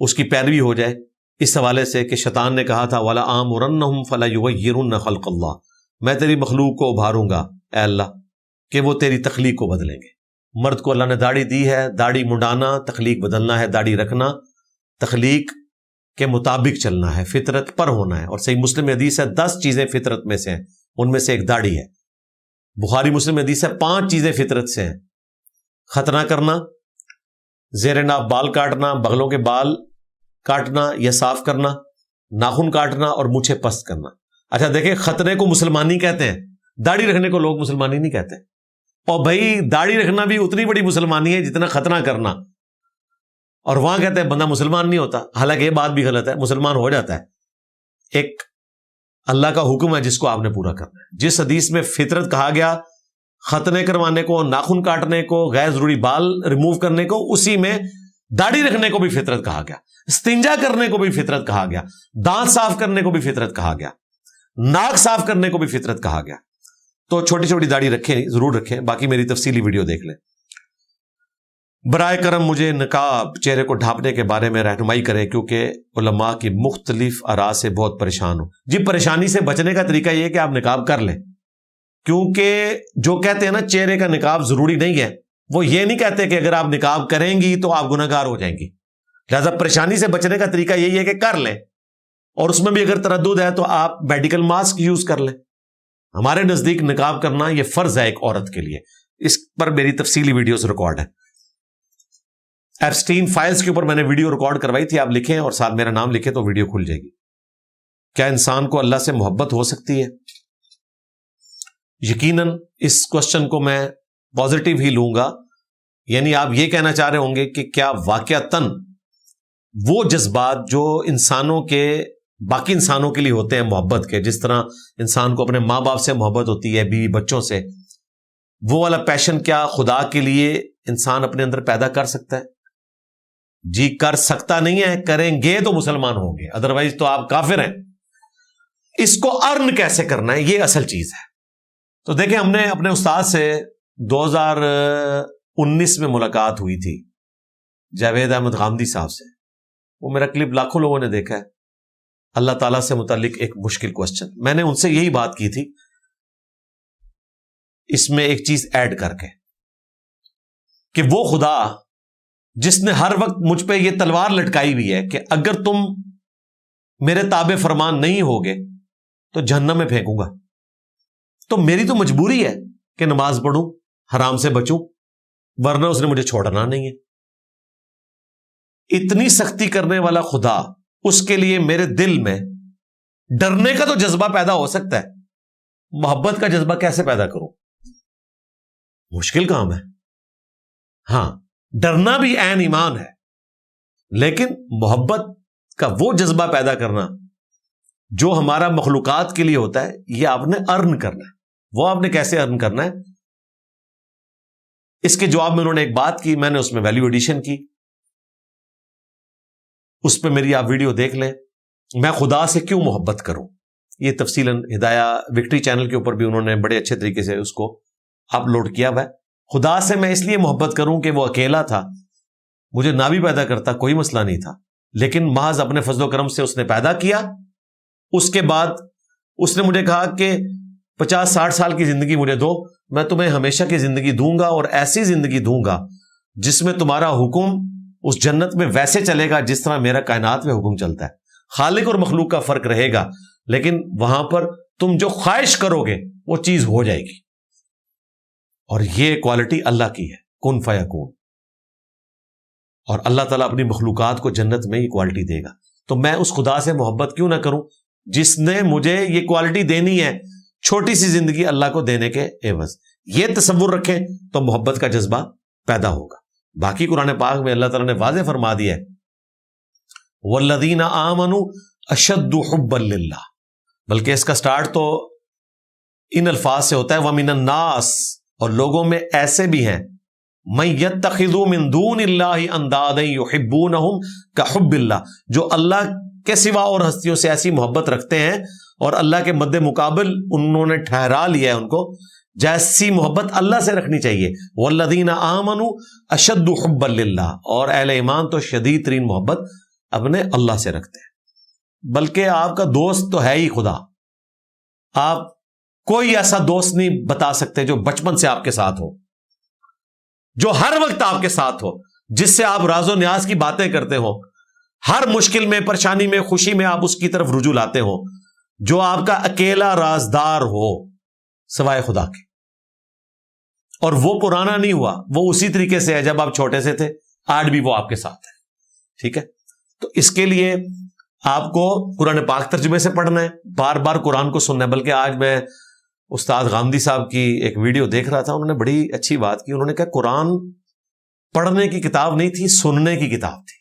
Speaker 1: اس کی پیروی ہو جائے۔ اس حوالے سے کہ شیطان نے کہا تھا وَلَآمُرَنَّهُمْ فَلَيُغَيِّرُنَّ خَلْقَ اللَّهِ، میں تیری مخلوق کو ابھاروں گا اے اللہ کہ وہ تیری تخلیق کو بدلیں گے۔ مرد کو اللہ نے داڑھی دی ہے، داڑھی منڈانا تخلیق بدلنا ہے، داڑھی رکھنا تخلیق کے مطابق چلنا ہے، فطرت پر ہونا ہے۔ اور صحیح مسلم حدیث ہے 10 چیزیں فطرت میں سے ہیں، ان میں سے ایک داڑھی ہے۔ بخاری مسلم حدیث ہے 5 چیزیں فطرت سے ہیں، ختنہ کرنا، زیر ناف بال کاٹنا، بغلوں کے بال کاٹنا یا صاف کرنا، ناخن کاٹنا اور مونچھیں پست کرنا۔ اچھا دیکھیں، ختنے کو مسلمانی کہتے ہیں، داڑھی رکھنے کو لوگ مسلمانی نہیں کہتے. اور بھائی داڑھی رکھنا بھی اتنی بڑی مسلمانی ہے جتنا ختنہ کرنا. اور وہاں کہتے ہیں بندہ مسلمان نہیں ہوتا. حالانکہ یہ بات بھی غلط ہے, مسلمان ہو جاتا ہے. ایک اللہ کا حکم ہے جس کو آپ نے پورا کرنا ہے. جس حدیث میں فطرت کہا گیا ختنے کروانے کو, ناخن کاٹنے کو, غیر ضروری بال ریموو کرنے کو, اسی میں داڑھی رکھنے کو بھی فطرت کہا گیا, استنجا کرنے کو بھی فطرت کہا گیا, دانت صاف کرنے کو بھی فطرت کہا گیا, ناک صاف کرنے کو بھی فطرت کہا گیا. تو چھوٹی چھوٹی داڑھی رکھیں, ضرور رکھیں. باقی میری تفصیلی ویڈیو دیکھ لیں. برائے کرم مجھے نقاب چہرے کو ڈھانپنے کے بارے میں رہنمائی کریں کیونکہ علماء کی مختلف آراء سے بہت پریشان ہوں. جی پریشانی سے بچنے کا طریقہ یہ ہے کہ آپ نقاب کر لیں, کیونکہ جو کہتے ہیں نا چہرے کا نقاب ضروری نہیں ہے, وہ یہ نہیں کہتے کہ اگر آپ نقاب کریں گی تو آپ گنہگار ہو جائیں گی. لہذا پریشانی سے بچنے کا طریقہ یہی ہے کہ کر لیں, اور اس میں بھی اگر تردد ہے تو آپ میڈیکل ماسک یوز کر لیں. ہمارے نزدیک نقاب کرنا یہ فرض ہے ایک عورت کے لیے. اس پر میری تفصیلی ویڈیوز ریکارڈ ہے. ایپسٹین فائلز کے اوپر میں نے ویڈیو ریکارڈ کروائی تھی, آپ لکھیں اور ساتھ میرا نام لکھیں تو ویڈیو کھل جائے گی. کیا انسان کو اللہ سے محبت ہو سکتی ہے؟ یقیناً اس کوشچن کو میں پازیٹیو ہی لوں گا. یعنی آپ یہ کہنا چاہ رہے ہوں گے کہ کیا واقعتاً وہ جذبات جو انسانوں کے باقی انسانوں کے لیے ہوتے ہیں محبت کے, جس طرح انسان کو اپنے ماں باپ سے محبت ہوتی ہے, بیوی بچوں سے, وہ والا پیشن کیا خدا کے لیے انسان اپنے اندر پیدا کر سکتا ہے؟ جی کر سکتا نہیں ہے, کریں گے تو مسلمان ہوں گے, ادروائز تو آپ کافر ہیں. اس کو ارن کیسے کرنا ہے یہ اصل چیز ہے. تو دیکھیں ہم نے اپنے استاد سے 2019 میں ملاقات ہوئی تھی, جاوید احمد غامدی صاحب سے. وہ میرا کلپ لاکھوں لوگوں نے دیکھا ہے. اللہ تعالیٰ سے متعلق ایک مشکل کوسچن, میں نے ان سے یہی بات کی تھی, اس میں ایک چیز ایڈ کر کے کہ وہ خدا جس نے ہر وقت مجھ پہ یہ تلوار لٹکائی ہوئی ہے کہ اگر تم میرے تابع فرمان نہیں ہوگے تو جہنم میں پھینکوں گا, تو میری تو مجبوری ہے کہ نماز پڑھوں, حرام سے بچوں, ورنہ اس نے مجھے چھوڑنا نہیں ہے. اتنی سختی کرنے والا خدا, اس کے لیے میرے دل میں ڈرنے کا تو جذبہ پیدا ہو سکتا ہے, محبت کا جذبہ کیسے پیدا کروں؟ مشکل کام ہے. ہاں ڈرنا بھی عین ایمان ہے, لیکن محبت کا وہ جذبہ پیدا کرنا جو ہمارا مخلوقات کے لیے ہوتا ہے, یہ آپ نے ارن کرنا ہے. وہ آپ نے کیسے ارن کرنا ہے؟ اس کے جواب میں انہوں نے ایک بات کی, میں نے اس میں ویلیو ایڈیشن کی, اس پہ میری آپ ویڈیو دیکھ لیں. میں خدا سے کیوں محبت کروں, یہ تفصیلاً ہدایہ وکٹری چینل کے اوپر بھی انہوں نے بڑے اچھے طریقے سے اس کو اپلوڈ کیا ہوا ہے. خدا سے میں اس لیے محبت کروں کہ وہ اکیلا تھا, مجھے نہ بھی پیدا کرتا کوئی مسئلہ نہیں تھا, لیکن محض اپنے فضل و کرم سے اس نے پیدا کیا. اس کے بعد اس نے مجھے کہا کہ 50-60 سال کی زندگی مجھے دو, میں تمہیں ہمیشہ کی زندگی دوں گا, اور ایسی زندگی دوں گا جس میں تمہارا حکم اس جنت میں ویسے چلے گا جس طرح میرا کائنات میں حکم چلتا ہے. خالق اور مخلوق کا فرق رہے گا, لیکن وہاں پر تم جو خواہش کرو گے وہ چیز ہو جائے گی. اور یہ کوالٹی اللہ کی ہے, کن فیکون. اور اللہ تعالیٰ اپنی مخلوقات کو جنت میں یہ کوالٹی دے گا. تو میں اس خدا سے محبت کیوں نہ کروں جس نے مجھے یہ کوالٹی دینی ہے چھوٹی سی زندگی اللہ کو دینے کے عوض. یہ تصور رکھیں تو محبت کا جذبہ پیدا ہوگا. باقی قرآن پاک میں اللہ تعالیٰ نے واضح فرما دیا ہے, وَالَّذِينَ آمَنُوا أَشَدُّ حُبًّا لِلَّهِ, بلکہ اس کا سٹارٹ تو ان الفاظ سے ہوتا ہے وَمِنَ النَّاسِ, اور لوگوں میں ایسے بھی ہیں مَن يَتَّخِذُ مِن دُونِ اللَّهِ أَندَادًا يُحِبُّونَهُمْ كَحُبِّ اللَّهِ, جو اللہ کے سوا اور ہستیوں سے ایسی محبت رکھتے ہیں اور اللہ کے مد مقابل انہوں نے ٹھہرا لیا ہے ان کو جیسی محبت اللہ سے رکھنی چاہیے. وَالَّذِينَ آمَنُوا أَشَدُّ حُبًّا لِلَّهِ, اور اہل ایمان تو شدید ترین محبت اپنے اللہ سے رکھتے ہیں. بلکہ آپ کا دوست تو ہے ہی خدا. آپ کوئی ایسا دوست نہیں بتا سکتے جو بچپن سے آپ کے ساتھ ہو, جو ہر وقت آپ کے ساتھ ہو, جس سے آپ راز و نیاز کی باتیں کرتے ہو, ہر مشکل میں, پریشانی میں, خوشی میں آپ اس کی طرف رجوع لاتے ہو, جو آپ کا اکیلا رازدار ہو سوائے خدا کے. اور وہ پرانا نہیں ہوا, وہ اسی طریقے سے ہے جب آپ چھوٹے سے تھے, آج بھی وہ آپ کے ساتھ ہے. ٹھیک ہے, تو اس کے لیے آپ کو قرآن پاک ترجمے سے پڑھنا ہے, بار بار قرآن کو سننا ہے. بلکہ آج میں استاد غامدی صاحب کی ایک ویڈیو دیکھ رہا تھا, انہوں نے بڑی اچھی بات کی. انہوں نے کہا قرآن پڑھنے کی کتاب نہیں تھی, سننے کی کتاب تھی.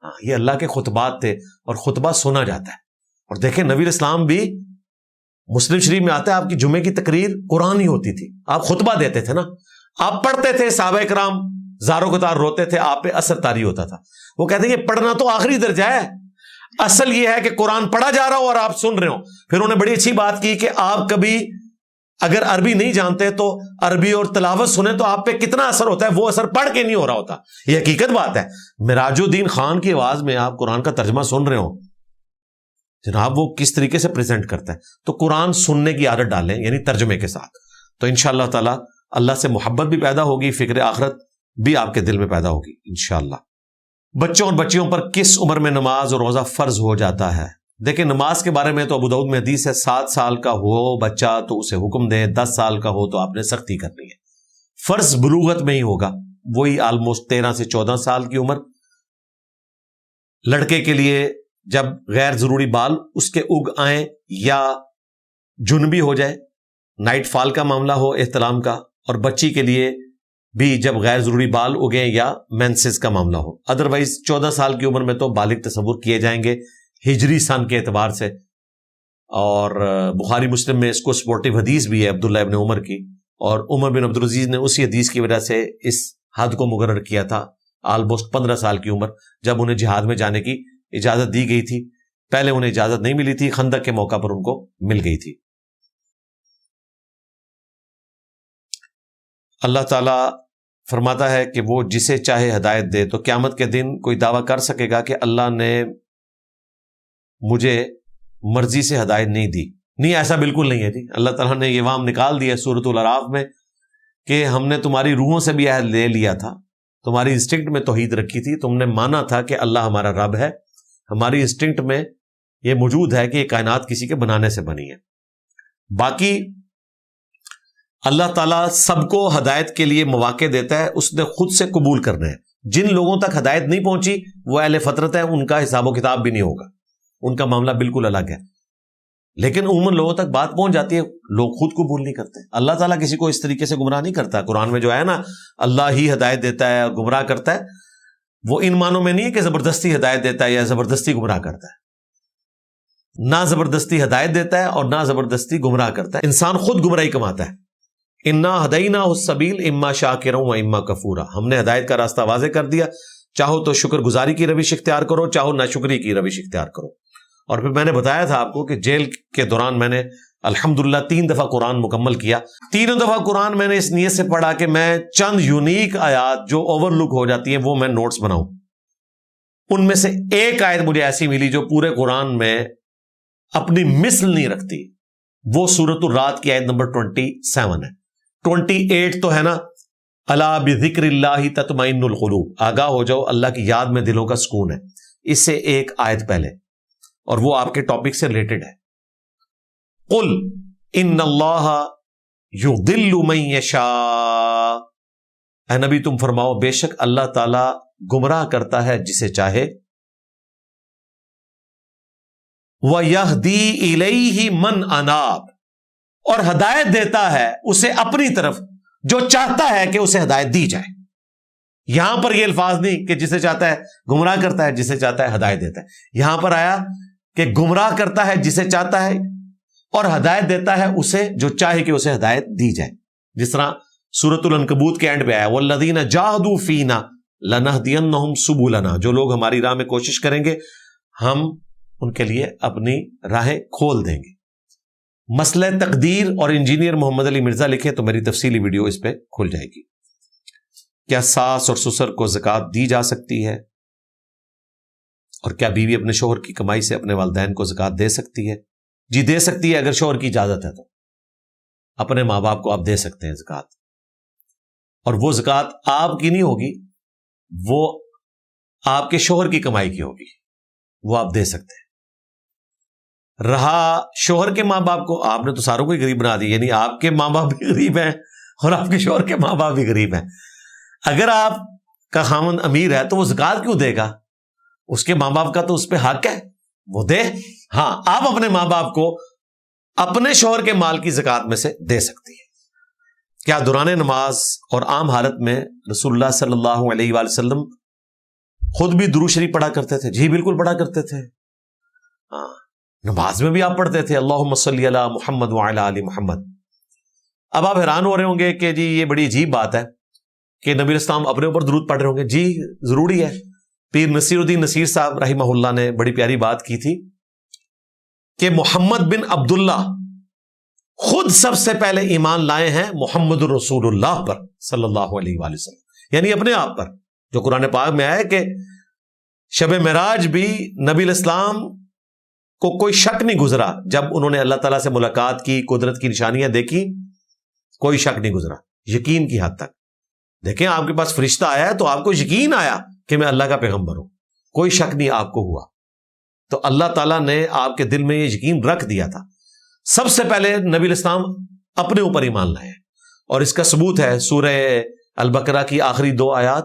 Speaker 1: ہاں, یہ اللہ کے خطبات تھے اور خطبہ سنا جاتا ہے. اور دیکھیں نبی اسلام بھی, مسلم شریف میں آتا ہے آپ کی جمعے کی تقریر قرآن ہی ہوتی تھی, آپ خطبہ دیتے تھے نا, آپ پڑھتے تھے, صحابہ کرام زاروں قطار روتے تھے, آپ پہ اثر طاری ہوتا تھا. وہ کہتے ہیں یہ پڑھنا تو آخری درجہ ہے, اصل یہ ہے کہ قرآن پڑھا جا رہا ہو اور آپ سن رہے ہو. پھر انہوں نے بڑی اچھی بات کی کہ آپ کبھی اگر عربی نہیں جانتے تو عربی اور تلاوت سنیں تو آپ پہ کتنا اثر ہوتا ہے, وہ اثر پڑھ کے نہیں ہو رہا ہوتا. یہ حقیقت بات ہے. مراج الدین خان کی آواز میں آپ قرآن کا ترجمہ سن رہے ہو, جناب وہ کس طریقے سے پریزنٹ کرتا ہے. تو قرآن سننے کی عادت ڈالیں, یعنی ترجمے کے ساتھ, تو انشاءاللہ تعالی اللہ سے محبت بھی پیدا ہوگی, فکر آخرت بھی آپ کے دل میں پیدا ہوگی انشاءاللہ. بچوں اور بچیوں پر کس عمر میں نماز اور روزہ فرض ہو جاتا ہے؟ دیکھیں نماز کے بارے میں تو ابو داؤد میں حدیث ہے, 7 سال کا ہو بچہ تو اسے حکم دیں, 10 سال کا ہو تو آپ نے سختی کرنی ہے. فرض بلوغت میں ہی ہوگا, وہی آلموسٹ 13 سے 14 سال کی عمر. لڑکے کے لیے جب غیر ضروری بال اس کے اگ آئیں یا جنبی ہو جائے, نائٹ فال کا معاملہ ہو احتلام کا, اور بچی کے لیے بھی جب غیر ضروری بال اگیں یا مینسز کا معاملہ ہو. ادروائز 14 سال کی عمر میں تو بالغ تصور کیے جائیں گے ہجری سن کے اعتبار سے. اور بخاری مسلم میں اس کو سپورٹیو حدیث بھی ہے عبداللہ ابن عمر کی, اور عمر بن عبدالعزیز نے اسی حدیث کی وجہ سے اس حد کو مقرر کیا تھا, آلموسٹ 15 سال کی عمر جب انہیں جہاد میں جانے کی اجازت دی گئی تھی. پہلے انہیں اجازت نہیں ملی تھی, خندق کے موقع پر ان کو مل گئی تھی. اللہ تعالی فرماتا ہے کہ وہ جسے چاہے ہدایت دے, تو قیامت کے دن کوئی دعویٰ کر سکے گا کہ اللہ نے مجھے مرضی سے ہدایت نہیں دی؟ نہیں, ایسا بالکل نہیں ہے جی. اللہ تعالیٰ نے یہ وام نکال دیا سورۃ الاعراف میں کہ ہم نے تمہاری روحوں سے بھی عہد لے لیا تھا, تمہاری انسٹنکٹ میں توحید رکھی تھی, تم نے مانا تھا کہ اللہ ہمارا رب ہے. ہماری انسٹنکٹ میں یہ موجود ہے کہ یہ کائنات کسی کے بنانے سے بنی ہے. باقی اللہ تعالیٰ سب کو ہدایت کے لیے مواقع دیتا ہے, اس نے خود سے قبول کرنا ہے. جن لوگوں تک ہدایت نہیں پہنچی وہ اہل فطرت ہے, ان کا حساب و کتاب بھی نہیں ہوگا, ان کا معاملہ بالکل الگ ہے. لیکن عموماً لوگوں تک بات پہنچ جاتی ہے, لوگ خود قبول نہیں کرتے. اللہ تعالیٰ کسی کو اس طریقے سے گمراہ نہیں کرتا. قرآن میں جو ہے نا, اللہ ہی ہدایت دیتا ہے اور گمراہ کرتا ہے, وہ ان معنوں میں نہیں ہے کہ زبردستی ہدایت دیتا ہے یا زبردستی گمراہ کرتا ہے. نہ زبردستی ہدایت دیتا ہے اور نہ زبردستی گمراہ کرتا ہے. انسان خود گمراہی کماتا ہے. انا ہدیناہ السبیل اما شاکرا و اما کفورا, ہم نے ہدایت کا راستہ واضح کر دیا, چاہو تو شکر گزاری کی روش اختیار کرو, چاہو ناشکری کی روش اختیار کرو. اور پھر میں نے بتایا تھا آپ کو کہ جیل کے دوران میں نے الحمدللہ 3 دفعہ قرآن مکمل کیا. تینوں دفعہ قرآن میں نے اس نیت سے پڑھا کہ میں چند یونیک آیات جو اوور لک ہو جاتی ہیں وہ میں نوٹس بناؤں. ان میں سے ایک آیت مجھے ایسی ملی جو پورے قرآن میں اپنی مثل نہیں رکھتی, وہ سورۃ الرعد کی آیت نمبر 27 ہے. 28 تو ہے نا, الا بذکر اللہ تطمئن القلوب, آگاہ ہو جاؤ اللہ کی یاد میں دلوں کا سکون ہے. اس سے ایک آیت پہلے, اور وہ آپ کے ٹاپک سے ریلیٹڈ ہے. قل ان اللہ یضل من یشاء, اے نبی تم فرماؤ بے شک اللہ تعالی گمراہ کرتا ہے جسے چاہے, وَيَهْدِي إِلَيْهِ مَنْ أَنَابَ, اور ہدایت دیتا ہے اسے اپنی طرف جو چاہتا ہے کہ اسے ہدایت دی جائے. یہاں پر یہ الفاظ نہیں کہ جسے چاہتا ہے گمراہ کرتا ہے, جسے چاہتا ہے ہدایت دیتا ہے. یہاں پر آیا کہ گمراہ کرتا ہے جسے چاہتا ہے اور ہدایت دیتا ہے اسے جو چاہے کہ اسے ہدایت دی جائے. جس طرح سورۃ العنکبوت کے اینڈ پہ آیا وَالَّذِينَ جَاهَدُوا فِينَا لَنَهْدِيَنَّهُمْ سُبُلَنَا, جو لوگ ہماری راہ میں کوشش کریں گے ہم ان کے لیے اپنی راہیں کھول دیں گے. مسئلہ تقدیر اور انجینئر محمد علی مرزا لکھے تو میری تفصیلی ویڈیو اس پہ کھل جائے گی. کیا ساس اور سسر کو زکوٰۃ دی جا سکتی ہے, اور کیا بیوی اپنے شوہر کی کمائی سے اپنے والدین کو زکوٰۃ دے سکتی ہے؟ جی دے سکتی ہے, اگر شوہر کی اجازت ہے تو اپنے ماں باپ کو آپ دے سکتے ہیں زکوٰۃ, اور وہ زکوٰۃ آپ کی نہیں ہوگی, وہ آپ کے شوہر کی کمائی کی ہوگی, وہ آپ دے سکتے ہیں. رہا شوہر کے ماں باپ کو, آپ نے تو ساروں کو ہی غریب بنا دی, یعنی آپ کے ماں باپ بھی غریب ہیں اور آپ کے شوہر کے ماں باپ بھی غریب ہیں. اگر آپ کا خاوند امیر ہے تو وہ زکوٰۃ کیوں دے گا؟ اس کے ماں باپ کا تو اس پہ حق ہے, وہ دے. ہاں آپ اپنے ماں باپ کو اپنے شوہر کے مال کی زکوٰۃ میں سے دے سکتی ہے۔ کیا دوران نماز اور عام حالت میں رسول اللہ صلی اللہ علیہ وآلہ وسلم خود بھی درود شریف پڑھا کرتے تھے؟ جی بالکل پڑھا کرتے تھے۔ ہاں، نماز میں بھی آپ پڑھتے تھے اللہم صلی علی محمد وعلی آل محمد۔ اب آپ حیران ہو رہے ہوں گے کہ جی یہ بڑی عجیب بات ہے کہ نبی اسلام اپنے اوپر درود پڑھ رہے ہوں گے۔ جی ضروری ہے۔ پیر نصیر الدین نصیر صاحب رحمہ اللہ نے بڑی پیاری بات کی تھی کہ محمد بن عبداللہ خود سب سے پہلے ایمان لائے ہیں محمد الرسول اللہ پر صلی اللہ علیہ وآلہ وسلم، یعنی اپنے آپ پر، جو قرآن پاک میں آیا کہ شب معراج بھی نبی الاسلام کو کوئی شک نہیں گزرا جب انہوں نے اللہ تعالیٰ سے ملاقات کی، قدرت کی نشانیاں دیکھی، کوئی شک نہیں گزرا، یقین کی حد تک۔ دیکھیں آپ کے پاس فرشتہ آیا ہے تو آپ کو یقین آیا کہ میں اللہ کا پیغمبر ہوں، کوئی شک نہیں آپ کو ہوا، تو اللہ تعالیٰ نے آپ کے دل میں یہ یقین رکھ دیا تھا۔ سب سے پہلے نبی الاسلام اپنے اوپر ایمان لائے، اور اس کا ثبوت ہے سورہ البقرہ کی آخری 2 آیات،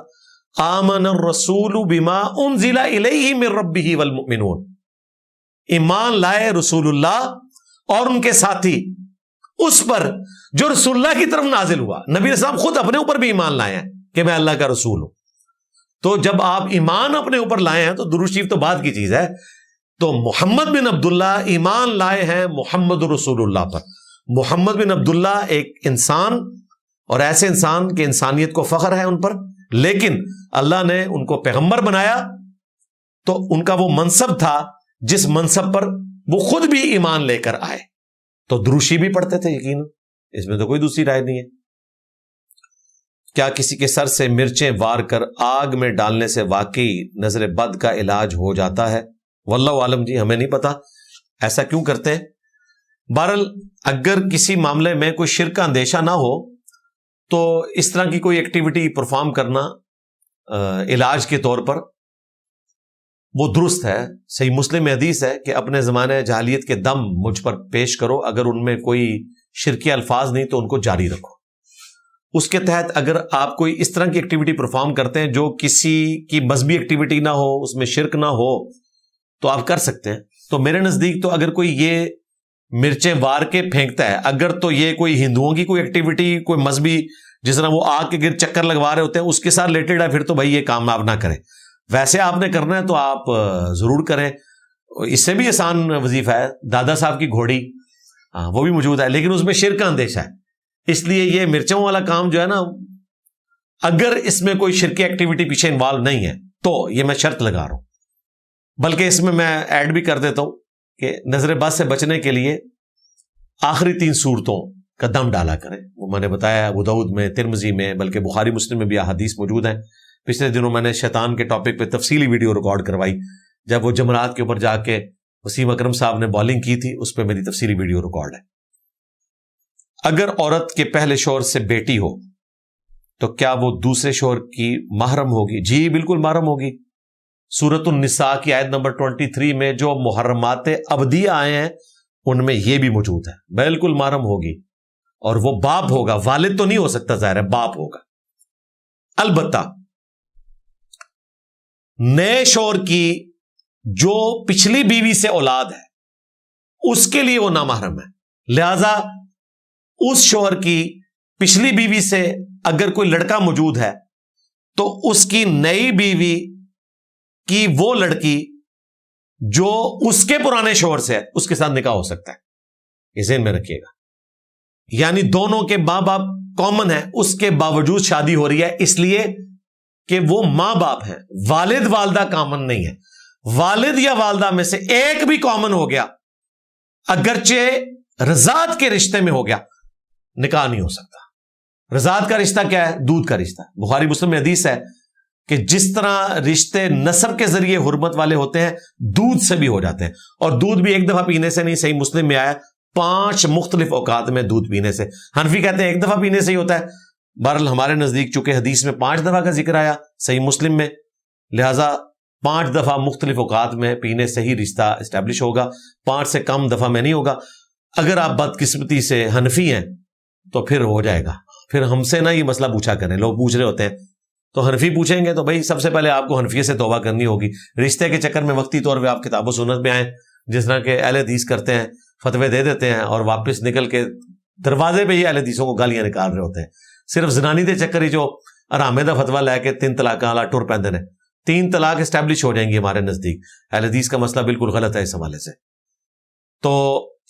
Speaker 1: آمن الرسول بما انزل الیہ من ربہ والمؤمنون، ایمان لائے رسول اللہ اور ان کے ساتھی اس پر جو رسول اللہ کی طرف نازل ہوا۔ نبی الاسلام خود اپنے اوپر بھی ایمان لائے ہیں کہ میں اللہ کا رسول ہوں۔ تو جب آپ ایمان اپنے اوپر لائے ہیں تو درود شریف تو بعد کی چیز ہے۔ تو محمد بن عبداللہ ایمان لائے ہیں محمد رسول اللہ پر۔ محمد بن عبداللہ ایک انسان، اور ایسے انسان کہ انسانیت کو فخر ہے ان پر، لیکن اللہ نے ان کو پیغمبر بنایا تو ان کا وہ منصب تھا جس منصب پر وہ خود بھی ایمان لے کر آئے، تو درود شریف بھی پڑھتے تھے یقین، اس میں تو کوئی دوسری رائے نہیں ہے۔ کیا کسی کے سر سے مرچیں وار کر آگ میں ڈالنے سے واقعی نظر بد کا علاج ہو جاتا ہے؟ واللہ عالم، جی ہمیں نہیں پتا ایسا کیوں کرتے ہیں۔ بہرحال اگر کسی معاملے میں کوئی شرک کا اندیشہ نہ ہو تو اس طرح کی کوئی ایکٹیویٹی پرفارم کرنا علاج کے طور پر وہ درست ہے۔ صحیح مسلم میں حدیث ہے کہ اپنے زمانے جاہلیت کے دم مجھ پر پیش کرو، اگر ان میں کوئی شرکی الفاظ نہیں تو ان کو جاری رکھو۔ اس کے تحت اگر آپ کوئی اس طرح کی ایکٹیویٹی پرفارم کرتے ہیں جو کسی کی مذہبی ایکٹیویٹی نہ ہو، اس میں شرک نہ ہو، تو آپ کر سکتے ہیں۔ تو میرے نزدیک تو اگر کوئی یہ مرچیں وار کے پھینکتا ہے، اگر تو یہ کوئی ہندوؤں کی کوئی ایکٹیویٹی، کوئی مذہبی جس طرح وہ آگ کے گرد چکر لگوا رہے ہوتے ہیں اس کے ساتھ ریلیٹڈ ہے، پھر تو بھائی یہ کام آپ نہ کریں۔ ویسے آپ نے کرنا ہے تو آپ ضرور کریں، اس سے بھی آسان وظیفہ ہے، دادا صاحب کی گھوڑی، وہ بھی موجود ہے، لیکن اس میں شرک کا اندیشہ ہے، اس لیے یہ مرچوں والا کام جو ہے نا، اگر اس میں کوئی شرکی ایکٹیویٹی پیچھے انوالو نہیں ہے تو یہ میں شرط لگا رہا ہوں۔ بلکہ اس میں ایڈ بھی کر دیتا ہوں کہ نظر بد سے بچنے کے لیے آخری 3 صورتوں کا دم ڈالا کریں۔ وہ میں نے بتایا ابو داؤد میں، ترمذی میں، بلکہ بخاری مسلم میں بھی احادیث موجود ہیں۔ پچھلے دنوں میں نے شیطان کے ٹاپک پہ تفصیلی ویڈیو ریکارڈ کروائی، جب وہ جمرات کے اوپر جا کے وسیم اکرم صاحب نے بالنگ کی تھی، اس پہ میری تفصیلی ویڈیو ریکارڈ ہے۔ اگر عورت کے پہلے شوہر سے بیٹی ہو تو کیا وہ دوسرے شوہر کی محرم ہوگی؟ جی بالکل محرم ہوگی۔ سورۃ النساء کی آیت نمبر 23 میں جو محرمات ابدیہ آئے ہیں ان میں یہ بھی موجود ہے، بالکل محرم ہوگی، اور وہ باپ ہوگا، والد تو نہیں ہو سکتا، ظاہر ہے باپ ہوگا۔ البتہ نئے شوہر کی جو پچھلی بیوی سے اولاد ہے اس کے لیے وہ نامحرم ہے، لہذا اس شوہر کی پچھلی بیوی سے اگر کوئی لڑکا موجود ہے تو اس کی نئی بیوی کی وہ لڑکی جو اس کے پرانے شوہر سے ہے اس کے ساتھ نکاح ہو سکتا ہے، یہ ذہن میں رکھیے گا۔ یعنی دونوں کے ماں باپ کامن ہے، اس کے باوجود شادی ہو رہی ہے اس لیے کہ وہ ماں باپ ہیں، والد والدہ کامن نہیں ہے۔ والد یا والدہ میں سے ایک بھی کامن ہو گیا، اگرچہ رضاعت کے رشتے میں ہو گیا، نکاح نہیں ہو سکتا۔ رضاعت کا رشتہ کیا ہے؟ دودھ کا رشتہ۔ بخاری مسلم میں حدیث ہے کہ جس طرح رشتے نسب کے ذریعے حرمت والے ہوتے ہیں، دودھ سے بھی ہو جاتے ہیں، اور دودھ بھی ایک دفعہ پینے سے نہیں، صحیح مسلم میں آیا 5 مختلف اوقات میں دودھ پینے سے۔ حنفی کہتے ہیں ایک دفعہ پینے سے ہی ہوتا ہے، بہرحال ہمارے نزدیک چونکہ حدیث میں 5 دفعہ کا ذکر آیا صحیح مسلم میں، لہٰذا 5 دفعہ مختلف اوقات میں پینے سے ہی رشتہ اسٹیبلش ہوگا، 5 سے کم دفعہ میں نہیں ہوگا۔ اگر آپ بدقسمتی سے حنفی ہیں تو پھر ہو جائے گا، پھر ہم سے نہ یہ مسئلہ پوچھا کریں، لوگ پوچھ رہے ہوتے ہیں تو حنفی پوچھیں گے تو بھائی سب سے پہلے آپ کو حنفیت سے توبہ کرنی ہوگی۔ رشتے کے چکر میں وقتی طور پہ آپ کتاب و سنت میں آئیں، جس طرح کہ اہل حدیث کرتے ہیں، فتوے دے دیتے ہیں اور واپس نکل کے دروازے پہ ہی اہل حدیثوں کو گالیاں نکال رہے ہوتے ہیں. صرف زنانی دے چکر ہی جو آرامے دا فتوا لے کے 3 طلاق والا ٹر پیندے نے. 3 طلاق اسٹیبلش ہو جائیں گی ہمارے نزدیک. اہل حدیث کا مسئلہ بالکل غلط ہے اس حوالے سے. تو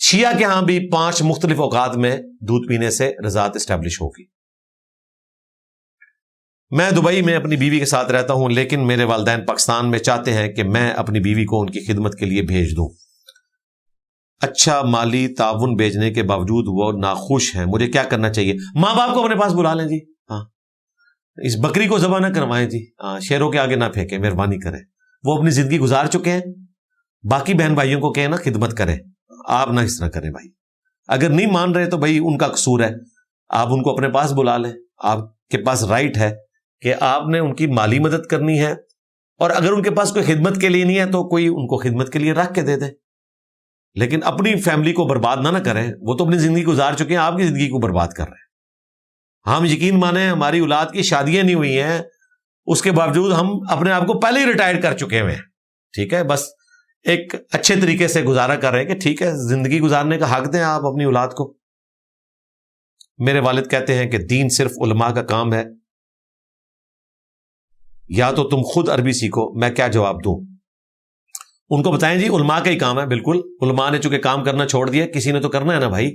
Speaker 1: شیعہ کے ہاں بھی 5 مختلف اوقات میں دودھ پینے سے رضاعت اسٹیبلش ہوگی. میں دبئی میں اپنی بیوی کے ساتھ رہتا ہوں لیکن میرے والدین پاکستان میں چاہتے ہیں کہ میں اپنی بیوی کو ان کی خدمت کے لیے بھیج دوں. اچھا مالی تعاون بھیجنے کے باوجود وہ ناخوش ہیں, مجھے کیا کرنا چاہیے؟ ماں باپ کو اپنے پاس بلا لیں جی. ہاں, اس بکری کو ذبح نہ کروائیں جی. ہاں, شیروں کے آگے نہ پھینکیں, مہربانی کریں. وہ اپنی زندگی گزار چکے ہیں. باقی بہن بھائیوں کو کہیں نا خدمت کریں, آپ نہ اس طرح کریں بھائی. اگر نہیں مان رہے تو بھائی ان کا قصور ہے, آپ ان کو اپنے پاس بلا لیں. آپ کے پاس رائٹ ہے کہ آپ نے ان کی مالی مدد کرنی ہے, اور اگر ان کے پاس کوئی خدمت کے لیے نہیں ہے تو کوئی ان کو خدمت کے لیے رکھ کے دے دیں. لیکن اپنی فیملی کو برباد نہ کریں. وہ تو اپنی زندگی گزار چکے ہیں, آپ کی زندگی کو برباد کر رہے ہیں. ہم یقین مانیں ہماری اولاد کی شادیاں نہیں ہوئی ہیں, اس کے باوجود ہم اپنے آپ کو پہلے ہی ریٹائر کر چکے ہوئے ہیں. ٹھیک ہے, بس ایک اچھے طریقے سے گزارا کر رہے ہیں کہ ٹھیک ہے زندگی گزارنے کا حق دیں آپ اپنی اولاد کو. میرے والد کہتے ہیں کہ دین صرف علماء کا کام ہے, یا تو تم خود عربی سیکھو. میں کیا جواب دوں؟ ان کو بتائیں جی علماء کا ہی کام ہے. بالکل, علماء نے چونکہ کام کرنا چھوڑ دیا, کسی نے تو کرنا ہے نا بھائی.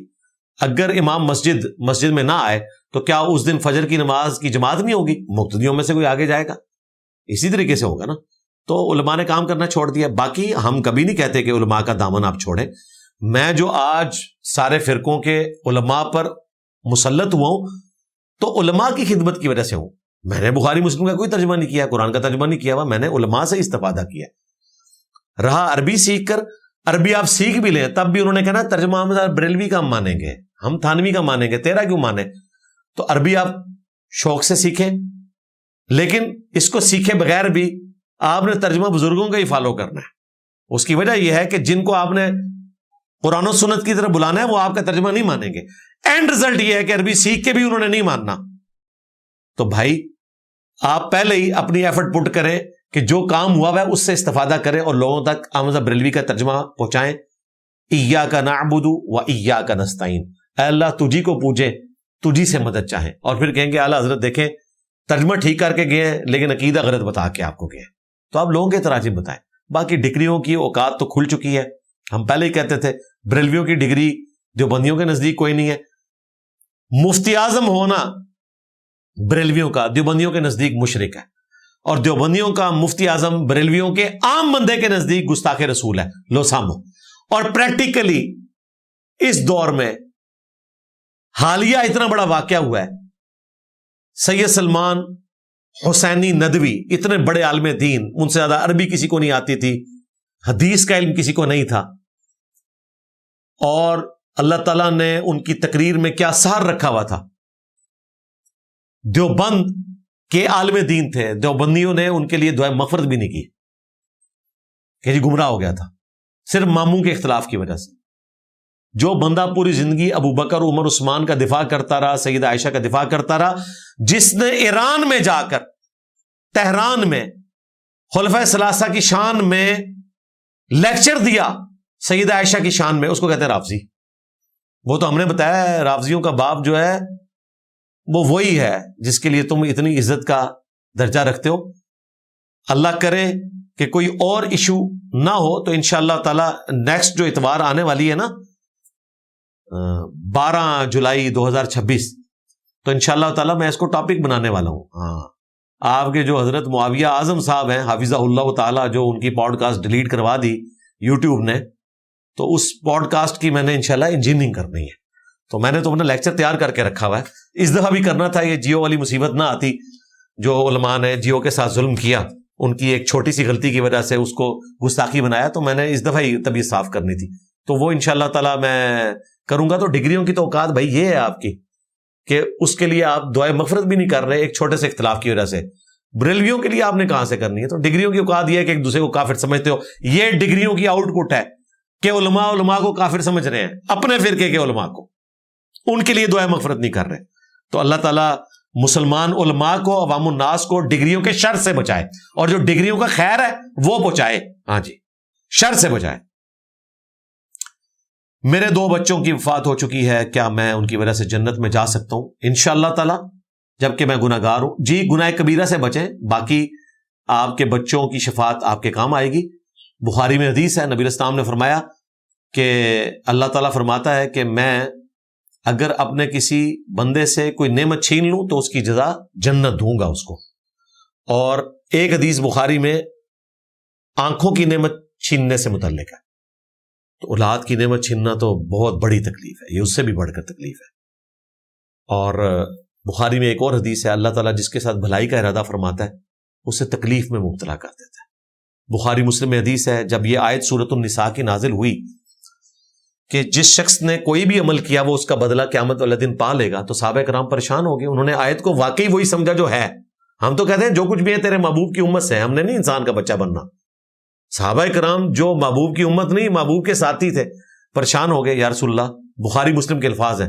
Speaker 1: اگر امام مسجد میں نہ آئے تو کیا اس دن فجر کی نماز کی جماعت نہیں ہوگی؟ مقتدیوں میں سے کوئی آگے جائے گا. اسی طریقے سے ہوگا نا. تو علماء نے کام کرنا چھوڑ دیا. باقی ہم کبھی نہیں کہتے کہ علماء کا دامن آپ چھوڑیں. میں جو آج سارے فرقوں کے علماء پر مسلط ہوا ہوں تو علماء کی خدمت کی وجہ سے ہوں. میں نے بخاری مسلم کا کوئی ترجمہ نہیں کیا, قرآن کا ترجمہ نہیں کیا ہوا, میں نے علماء سے استفادہ کیا. رہا عربی سیکھ کر, عربی آپ سیکھ بھی لیں تب بھی انہوں نے کہنا ترجمہ ہم بریلوی کا مانیں گے, ہم تھانوی کا مانیں گے, تیرا کیوں مانے؟ تو عربی آپ شوق سے سیکھیں, لیکن اس کو سیکھے بغیر بھی آپ نے ترجمہ بزرگوں کا ہی فالو کرنا ہے. اس کی وجہ یہ ہے کہ جن کو آپ نے قرآن و سنت کی طرف بلانا ہے وہ آپ کا ترجمہ نہیں مانیں گے. اینڈ رزلٹ یہ ہے کہ عربی سیکھ کے بھی انہوں نے نہیں ماننا. تو بھائی آپ پہلے ہی اپنی ایفرٹ پٹ کریں کہ جو کام ہوا ہے اس سے استفادہ کریں اور لوگوں تک احمد بریلوی کا ترجمہ پہنچائیں. ایاک نعبد و ایاک نستعین, اے اللہ تجھی کو پوجیں, تجھی سے مدد چاہیں. اور پھر کہیں گے اعلیٰ حضرت دیکھیں ترجمہ ٹھیک کر کے گئے ہیں لیکن عقیدہ غلط بتا کے آپ کو گئے. تو آپ لوگوں کے تراجم بتائیں. باقی ڈگریوں کی اوقات تو کھل چکی ہے. ہم پہلے ہی کہتے تھے بریلویوں کی ڈگری دیوبندیوں کے نزدیک کوئی نہیں ہے. مفتی اعظم ہونا بریلویوں کا دیوبندیوں کے نزدیک مشرک ہے, اور دیوبندیوں کا مفتی اعظم بریلویوں کے عام بندے کے نزدیک گستاخ رسول ہے. لو سامو. اور پریکٹیکلی اس دور میں حالیہ اتنا بڑا واقعہ ہوا ہے. سید سلمان حسینی ندوی اتنے بڑے عالم دین, ان سے زیادہ عربی کسی کو نہیں آتی تھی, حدیث کا علم کسی کو نہیں تھا, اور اللہ تعالیٰ نے ان کی تقریر میں کیا سہار رکھا ہوا تھا. دیوبند کے عالم دین تھے, دیوبندیوں نے ان کے لیے دعائے مغفرت بھی نہیں کی کہ جی گمراہ ہو گیا تھا صرف ماموں کے اختلاف کی وجہ سے. جو بندہ پوری زندگی ابو بکر عمر عثمان کا دفاع کرتا رہا, سیدہ عائشہ کا دفاع کرتا رہا, جس نے ایران میں جا کر تہران میں خلفائے ثلاثہ کی شان میں لیکچر دیا سیدہ عائشہ کی شان میں, اس کو کہتے ہیں رافضی. وہ تو ہم نے بتایا رافضیوں کا باپ جو ہے وہ وہی ہے جس کے لیے تم اتنی عزت کا درجہ رکھتے ہو. اللہ کرے کہ کوئی اور ایشو نہ ہو تو انشاءاللہ تعالی نیکسٹ جو اتوار آنے والی ہے نا 12 جولائی 2026, تو انشاءاللہ تعالی میں اس کو ٹاپک بنانے والا ہوں. ہاں, آپ کے جو حضرت معاویہ اعظم صاحب ہیں حافظہ اللہ تعالی, جو ان کی پوڈ کاسٹ ڈیلیٹ کروا دی یوٹیوب نے, تو اس پوڈ کاسٹ کی میں نے انشاءاللہ انجینئرنگ کرنی ہے. تو میں نے تو اپنا لیکچر تیار کر کے رکھا ہوا ہے. اس دفعہ بھی کرنا تھا, یہ جیو والی مصیبت نہ آتی جو علماء نے جیو کے ساتھ ظلم کیا, ان کی ایک چھوٹی سی غلطی کی وجہ سے اس کو گستاخی بنایا, تو میں نے اس دفعہ ہی طبیعت صاف کرنی تھی. تو وہ انشاءاللہ تعالی میں کروں گا. تو ڈگریوں کی تو اوقات بھائی یہ ہے آپ کی کہ اس کے لیے آپ دعائے مغفرت بھی نہیں کر رہے ایک چھوٹے سے اختلاف کی وجہ سے. بریلویوں کے لیے آپ نے کہاں سے کرنی ہے؟ تو ڈگریوں کی اوقات یہ ہے کہ ایک دوسرے کو کافر سمجھتے ہو. یہ ڈگریوں کی آؤٹ پٹ ہے کہ علماء کو کافر سمجھ رہے ہیں, اپنے فرقے کے علماء کو, ان کے لیے دعائے مغفرت نہیں کر رہے. تو اللہ تعالیٰ مسلمان علماء کو, عوام الناس کو ڈگریوں کے شر سے بچائے, اور جو ڈگریوں کا خیر ہے وہ پہنچائے. ہاں جی, شر سے بچائے. میرے 2 بچوں کی وفات ہو چکی ہے، کیا میں ان کی وجہ سے جنت میں جا سکتا ہوں؟ انشاءاللہ تعالی، جبکہ میں گناہ گار ہوں۔ جی، گناہ کبیرہ سے بچیں، باقی آپ کے بچوں کی شفاعت آپ کے کام آئے گی۔ بخاری میں حدیث ہے، نبی اسلام نے فرمایا کہ اللہ تعالیٰ فرماتا ہے کہ میں اگر اپنے کسی بندے سے کوئی نعمت چھین لوں تو اس کی جزا جنت دوں گا اس کو۔ اور ایک حدیث بخاری میں آنکھوں کی نعمت چھیننے سے متعلق ہے، تو اولاد کی نعمت چھیننا تو بہت بڑی تکلیف ہے، یہ اس سے بھی بڑھ کر تکلیف ہے۔ اور بخاری میں ایک اور حدیث ہے، اللہ تعالیٰ جس کے ساتھ بھلائی کا ارادہ فرماتا ہے اسے تکلیف میں مبتلا کر دیتا ہے۔ بخاری مسلم میں حدیث ہے، جب یہ آیت سورۃ النساء کی نازل ہوئی کہ جس شخص نے کوئی بھی عمل کیا وہ اس کا بدلہ قیامت والے دن پا لے گا، تو صحابہ کرام پریشان ہو گئے۔ انہوں نے آیت کو واقعی وہی سمجھا جو ہے۔ ہم تو کہتے ہیں جو کچھ بھی ہے تیرے محبوب کی امت سے، ہم نے نہیں انسان کا بچہ بننا۔ صحابہ کرام جو محبوب کی امت نہیں، محبوب کے ساتھی تھے، پریشان ہو گئے۔ یا رسول اللہ، بخاری مسلم کے الفاظ ہیں،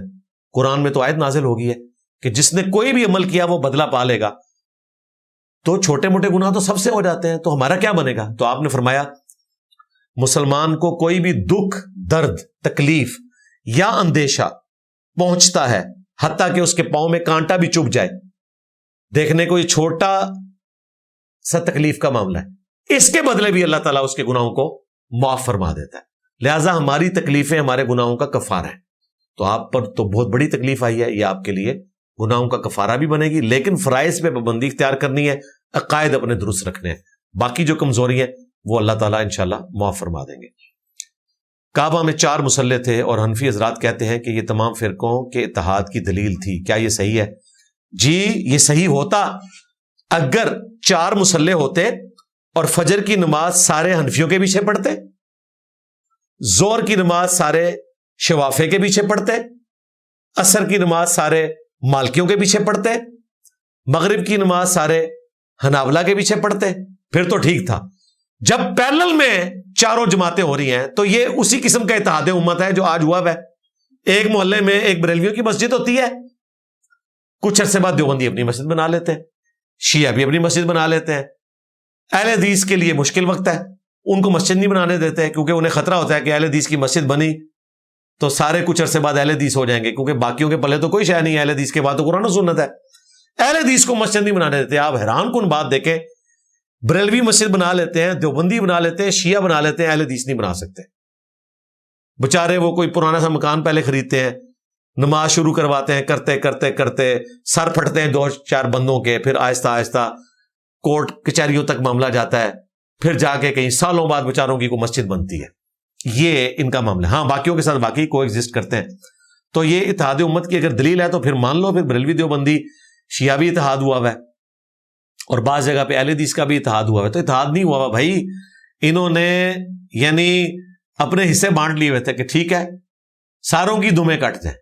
Speaker 1: قرآن میں تو آیت نازل ہو گئی ہے کہ جس نے کوئی بھی عمل کیا وہ بدلہ پا لے گا، تو چھوٹے موٹے گناہ تو سب سے ہو جاتے ہیں، تو ہمارا کیا بنے گا؟ تو آپ نے فرمایا مسلمان کو کوئی بھی دکھ، درد، تکلیف یا اندیشہ پہنچتا ہے، حتیٰ کہ اس کے پاؤں میں کانٹا بھی چبھ جائے، دیکھنے کو یہ چھوٹا سا تکلیف کا معاملہ ہے، اس کے بدلے بھی اللہ تعالیٰ اس کے گناہوں کو معاف فرما دیتا ہے۔ لہٰذا ہماری تکلیفیں ہمارے گناہوں کا کفارہ ہیں۔ تو آپ پر تو بہت بڑی تکلیف آئی ہے، یہ آپ کے لیے گناہوں کا کفارہ بھی بنے گی، لیکن فرائض پہ پابندی اختیار کرنی ہے، عقائد اپنے درست رکھنے ہیں، باقی جو کمزوری ہیں وہ اللہ تعالیٰ انشاءاللہ معاف فرما دیں گے۔ کعبہ میں 4 مصلے تھے، اور حنفی حضرات کہتے ہیں کہ یہ تمام فرقوں کے اتحاد کی دلیل تھی۔ کیا یہ صحیح ہے؟ جی، یہ صحیح ہوتا اگر 4 مصلے ہوتے اور فجر کی نماز سارے حنفیوں کے پیچھے پڑھتے، ظہر کی نماز سارے شوافے کے پیچھے پڑھتے، عصر کی نماز سارے مالکیوں کے پیچھے پڑھتے، مغرب کی نماز سارے حنابلہ کے پیچھے پڑھتے، پھر تو ٹھیک تھا۔ جب پیرلل میں چاروں جماعتیں ہو رہی ہیں تو یہ اسی قسم کا اتحاد امت ہے جو آج ہوا ہے۔ ایک محلے میں ایک بریلویوں کی مسجد ہوتی ہے، کچھ عرصے بعد دیوبندی اپنی مسجد بنا لیتے ہیں، شیعہ بھی اپنی مسجد بنا لیتے ہیں۔ اہل حدیث کے لیے مشکل وقت ہے، ان کو مسجد نہیں بنانے دیتے، کیونکہ انہیں خطرہ ہوتا ہے کہ اہل حدیث کی مسجد بنی تو سارے کچھ عرصے بعد اہل حدیث ہو جائیں گے، کیونکہ باقیوں کے پلے تو کوئی شے نہیں ہے، اہل حدیث کے بعد تو قرآن و سنت ہے۔ اہل حدیث کو مسجد نہیں بنانے دیتے۔ آپ حیران کن بات دیکھیں، بریلوی مسجد بنا لیتے ہیں، دیوبندی بنا لیتے ہیں، شیعہ بنا لیتے ہیں، اہل حدیث نہیں بنا سکتے۔ بےچارے وہ کوئی پرانا سا مکان پہلے خریدتے ہیں، نماز شروع کرواتے ہیں، کرتے کرتے کرتے سر پھٹتے ہیں 2-4 بندوں کے، پھر آہستہ آہستہ کورٹ کچہریوں تک معاملہ جاتا ہے، پھر جا کے کہیں سالوں بعد بےچاروں کی کوئی مسجد بنتی ہے۔ یہ ان کا معاملہ۔ ہاں، باقیوں کے ساتھ باقی کو ایگزسٹ کرتے ہیں۔ تو یہ اتحاد امت کی اگر دلیل ہے تو پھر مان لو، پھر بریلوی دیوبندی شیعہ بھی اتحاد ہوا ہوا ہے، اور بعض جگہ پہ اہل حدیث کا بھی اتحاد ہوا ہے۔ تو اتحاد نہیں ہوا بھائی، انہوں نے یعنی اپنے حصے بانٹ لیے ہوئے تھے کہ ٹھیک ہے ساروں کی دمیں کٹتے ہیں۔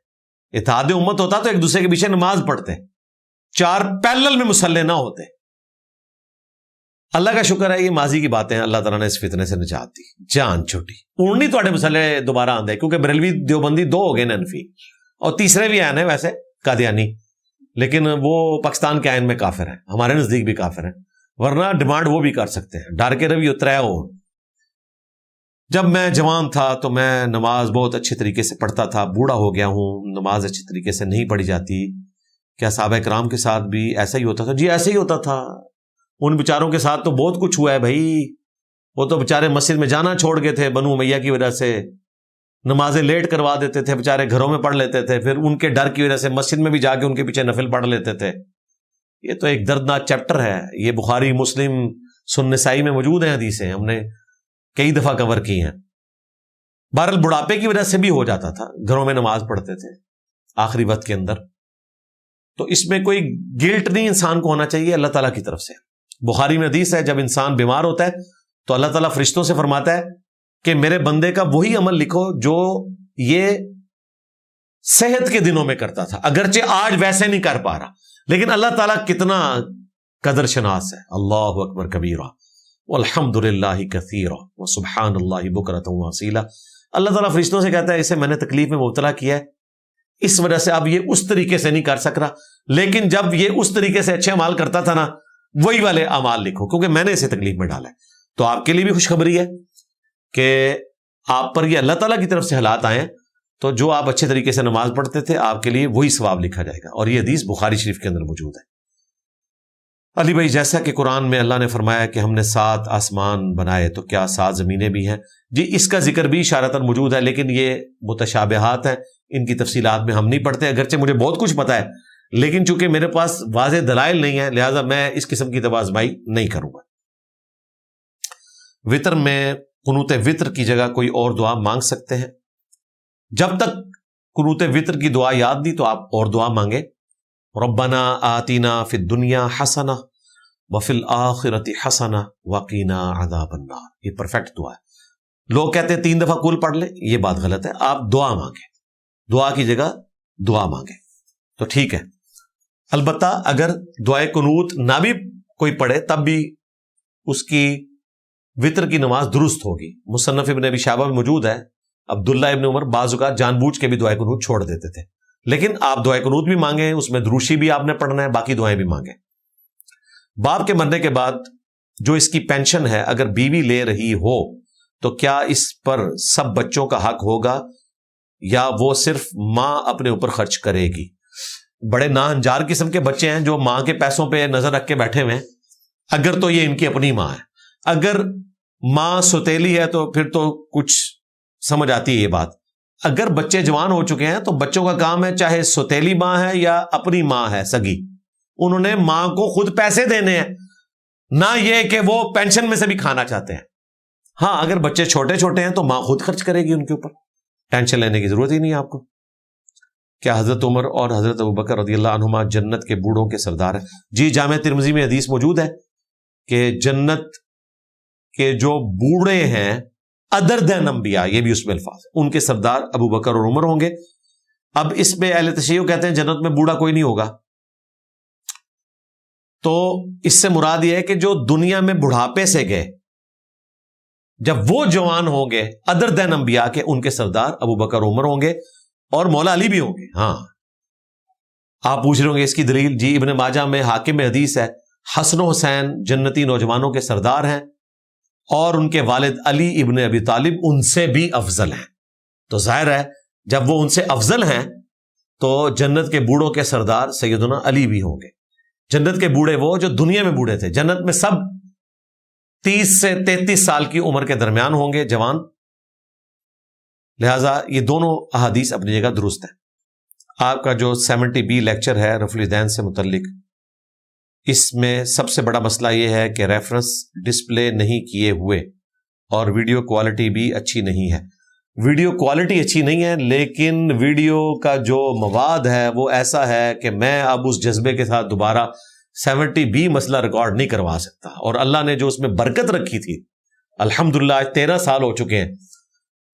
Speaker 1: اتحاد امت ہوتا تو ایک دوسرے کے پیچھے نماز پڑھتے، 4 پیرلل میں مصلے نہ ہوتے۔ اللہ کا شکر ہے یہ ماضی کی باتیں ہیں، اللہ تعالیٰ نے اس فتنے سے نجات دی، جان چھوٹی اڑنی تھوڑے مسئلے دوبارہ آندے، کیونکہ بریلوی دیوبندی 2 ہو گئے ننفی، اور تیسرے بھی آئے ہیں ویسے قادیانی، لیکن وہ پاکستان کے آئین میں کافر ہیں، ہمارے نزدیک بھی کافر ہیں، ورنہ ڈیمانڈ وہ بھی کر سکتے ہیں۔ ڈر کے روی اترا ہو۔ جب میں جوان تھا تو میں نماز بہت اچھے طریقے سے پڑھتا تھا، بوڑھا ہو گیا ہوں، نماز اچھے طریقے سے نہیں پڑھی جاتی، کیا صحابہ کرام کے ساتھ بھی ایسا ہی ہوتا تھا؟ جی ایسا ہی ہوتا تھا، ان بیچاروں کے ساتھ تو بہت کچھ ہوا ہے بھائی، وہ تو بیچارے مسجد میں جانا چھوڑ گئے تھے بنو امیہ کی وجہ سے، نمازیں لیٹ کروا دیتے تھے، بیچارے گھروں میں پڑھ لیتے تھے، پھر ان کے ڈر کی وجہ سے مسجد میں بھی جا کے ان کے پیچھے نفل پڑھ لیتے تھے۔ یہ تو ایک دردناک چیپٹر ہے، یہ بخاری، مسلم، سنن نسائی میں موجود ہیں حدیثیں، ہم نے کئی دفعہ کور کی ہیں۔ بہرحال بڑھاپے کی وجہ سے بھی ہو جاتا تھا، گھروں میں نماز پڑھتے تھے آخری وقت کے اندر، تو اس میں کوئی گلٹ نہیں انسان کو ہونا چاہیے، اللہ تعالیٰ کی طرف سے۔ بخاری میں حدیث ہے، جب انسان بیمار ہوتا ہے تو اللہ تعالیٰ فرشتوں سے فرماتا ہے کہ میرے بندے کا وہی عمل لکھو جو یہ صحت کے دنوں میں کرتا تھا، اگرچہ آج ویسے نہیں کر پا رہا، لیکن اللہ تعالیٰ کتنا قدر شناس ہے۔ اللہ اکبر کبیرہ والحمد للہ کثیرہ وسبحان اللہ بکرۃ واصیلا۔ اللہ تعالیٰ فرشتوں سے کہتا ہے اسے میں نے تکلیف میں مبتلا کیا ہے، اس وجہ سے اب یہ اس طریقے سے نہیں کر سک رہا، لیکن جب یہ اس طریقے سے اچھے اعمال کرتا تھا نا، وہی والے اعمال لکھو، کیونکہ میں نے اسے تکلیف میں ڈالا ہے۔ تو آپ کے لیے بھی خوشخبری ہے کہ آپ پر یہ اللہ تعالیٰ کی طرف سے حالات آئے ہیں، تو جو آپ اچھے طریقے سے نماز پڑھتے تھے آپ کے لیے وہی ثواب لکھا جائے گا. اور یہ حدیث بخاری شریف کے اندر موجود ہے. علی بھائی، جیسا کہ قرآن میں اللہ نے فرمایا کہ ہم نے 7 آسمان بنائے، تو کیا 7 زمینیں بھی ہیں؟ جی، اس کا ذکر بھی اشارتاً موجود ہے، لیکن یہ متشابہات ہیں، ان کی تفصیلات میں ہم نہیں پڑھتے. اگرچہ مجھے بہت کچھ پتا ہے، لیکن چونکہ میرے پاس واضح دلائل نہیں ہے، لہٰذا میں اس قسم کی توازمائی نہیں کروں گا. وطر میں قنوت وطر کی جگہ کوئی اور دعا مانگ سکتے ہیں. جب تک قنوت وطر کی دعا یاد نہیں تو آپ اور دعا مانگیں. ربنا آتینا فی الدنیا حسنہ وفی الآخرۃ حسنہ وقینا عذاب النار. یہ پرفیکٹ دعا ہے. لوگ کہتے ہیں 3 دفعہ کل پڑھ لیں، یہ بات غلط ہے. آپ دعا مانگیں، دعا کی جگہ دعا مانگیں تو ٹھیک ہے. البتہ اگر دعائے قنوت نہ بھی کوئی پڑھے تب بھی اس کی وطر کی نماز درست ہوگی. مصنف ابن ابی شیبہ میں موجود ہے، عبداللہ ابن عمر بعض اوقات جان بوجھ کے بھی دعائے قنوت چھوڑ دیتے تھے. لیکن آپ دعائے قنوت بھی مانگیں، اس میں دروشی بھی آپ نے پڑھنا ہے، باقی دعائیں بھی مانگیں. باپ کے مرنے کے بعد جو اس کی پینشن ہے اگر بیوی لے رہی ہو تو کیا اس پر سب بچوں کا حق ہوگا یا وہ صرف ماں اپنے اوپر خرچ کرے گی؟ بڑے ناہنجار قسم کے بچے ہیں جو ماں کے پیسوں پہ نظر رکھ کے بیٹھے ہوئے ہیں. اگر تو یہ ان کی اپنی ماں ہے، اگر ماں سوتیلی ہے تو پھر تو کچھ سمجھ آتی ہے یہ بات. اگر بچے جوان ہو چکے ہیں تو بچوں کا کام ہے، چاہے سوتیلی ماں ہے یا اپنی ماں ہے سگی، انہوں نے ماں کو خود پیسے دینے ہیں، نہ یہ کہ وہ پینشن میں سے بھی کھانا چاہتے ہیں. ہاں، اگر بچے چھوٹے چھوٹے ہیں تو ماں خود خرچ کرے گی ان کے اوپر، ٹینشن لینے کی ضرورت ہی نہیں ہے آپ کو. کیا حضرت عمر اور حضرت ابوبکر رضی اللہ عنہما جنت کے بوڑھوں کے سردار ہیں؟ جی، جامع ترمذی میں حدیث موجود ہے کہ جنت کے جو بوڑھے ہیں ادر دین انبیاء، یہ بھی اس میں الفاظ، ان کے سردار ابو بکر اور عمر ہوں گے. اب اس میں اہل تشیع کہتے ہیں جنت میں بوڑھا کوئی نہیں ہوگا، تو اس سے مراد یہ ہے کہ جو دنیا میں بڑھاپے سے گئے، جب وہ جوان ہوں گے ادر دین انبیاء کے، ان کے سردار ابو بکر عمر ہوں گے اور مولا علی بھی ہوں گے. ہاں، آپ پوچھ رہے ہوں گے اس کی دلیل. جی، ابن ماجہ میں حاکم میں حدیث ہے، حسن و حسین جنتی نوجوانوں کے سردار ہیں اور ان کے والد علی ابن ابی طالب ان سے بھی افضل ہیں. تو ظاہر ہے جب وہ ان سے افضل ہیں تو جنت کے بوڑھوں کے سردار سیدنا علی بھی ہوں گے. جنت کے بوڑھے وہ جو دنیا میں بوڑھے تھے، جنت میں سب 30 سے 33 سال کی عمر کے درمیان ہوں گے، جوان. لہٰذا یہ دونوں احادیث اپنی جگہ درست ہیں. آپ کا جو 70B لیکچر ہے رفع الیدین سے متعلق، اس میں سب سے بڑا مسئلہ یہ ہے کہ ریفرنس ڈسپلے نہیں کیے ہوئے اور ویڈیو کوالٹی بھی اچھی نہیں ہے. ویڈیو کوالٹی اچھی نہیں ہے، لیکن ویڈیو کا جو مواد ہے وہ ایسا ہے کہ میں اب اس جذبے کے ساتھ دوبارہ 70B مسئلہ ریکارڈ نہیں کروا سکتا. اور اللہ نے جو اس میں برکت رکھی تھی، الحمدللہ 13 سال ہو چکے ہیں،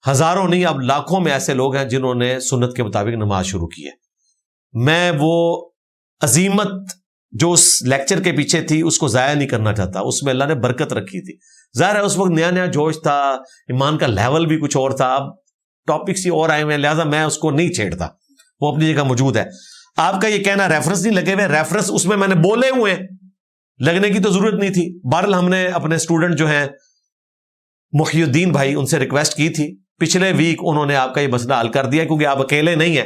Speaker 1: ہزاروں نہیں اب لاکھوں میں ایسے لوگ ہیں جنہوں نے سنت کے مطابق نماز شروع کی ہے. میں وہ عظیمت جو اس لیکچر کے پیچھے تھی اس کو ضائع نہیں کرنا چاہتا. اس میں اللہ نے برکت رکھی تھی. ظاہر ہے اس وقت نیا نیا جوش تھا، ایمان کا لیول بھی کچھ اور تھا، اب ٹاپکس ہی اور آئے ہوئے ہیں، لہٰذا میں اس کو نہیں چھیڑتا، وہ اپنی جگہ موجود ہے. آپ کا یہ کہنا ریفرنس نہیں لگے ہوئے، ریفرنس اس میں نے بولے ہوئے ہیں، لگنے کی تو ضرورت نہیں تھی. بہرحال ہم نے اپنے اسٹوڈنٹ جو ہیں محی الدین بھائی، ان سے ریکویسٹ کی تھی، پچھلے ویک انہوں نے آپ کا یہ مسئلہ حل کر دیا، کیونکہ آپ اکیلے نہیں ہیں.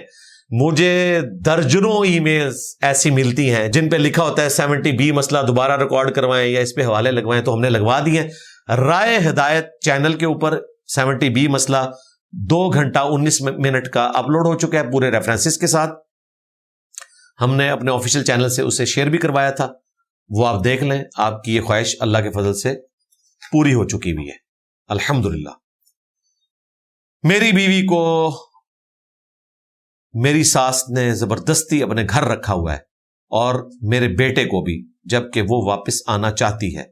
Speaker 1: مجھے درجنوں ای میلز ایسی ملتی ہیں جن پہ لکھا ہوتا ہے 70B مسئلہ دوبارہ ریکارڈ کروائیں یا اس پہ حوالے لگوائیں، تو ہم نے لگوا دیے. رائے ہدایت چینل کے اوپر 70B مسئلہ 2 گھنٹہ 19 منٹ کا اپلوڈ ہو چکا ہے پورے ریفرنسز کے ساتھ. ہم نے اپنے آفیشیل چینل سے اسے شیئر بھی کروایا تھا، وہ آپ دیکھ لیں. آپ کی یہ خواہش اللہ کے فضل سے پوری ہو چکی ہوئی ہے الحمدللہ. میری بیوی کو میری ساس نے زبردستی اپنے گھر رکھا ہوا ہے اور میرے بیٹے کو بھی، جبکہ وہ واپس آنا چاہتی ہے.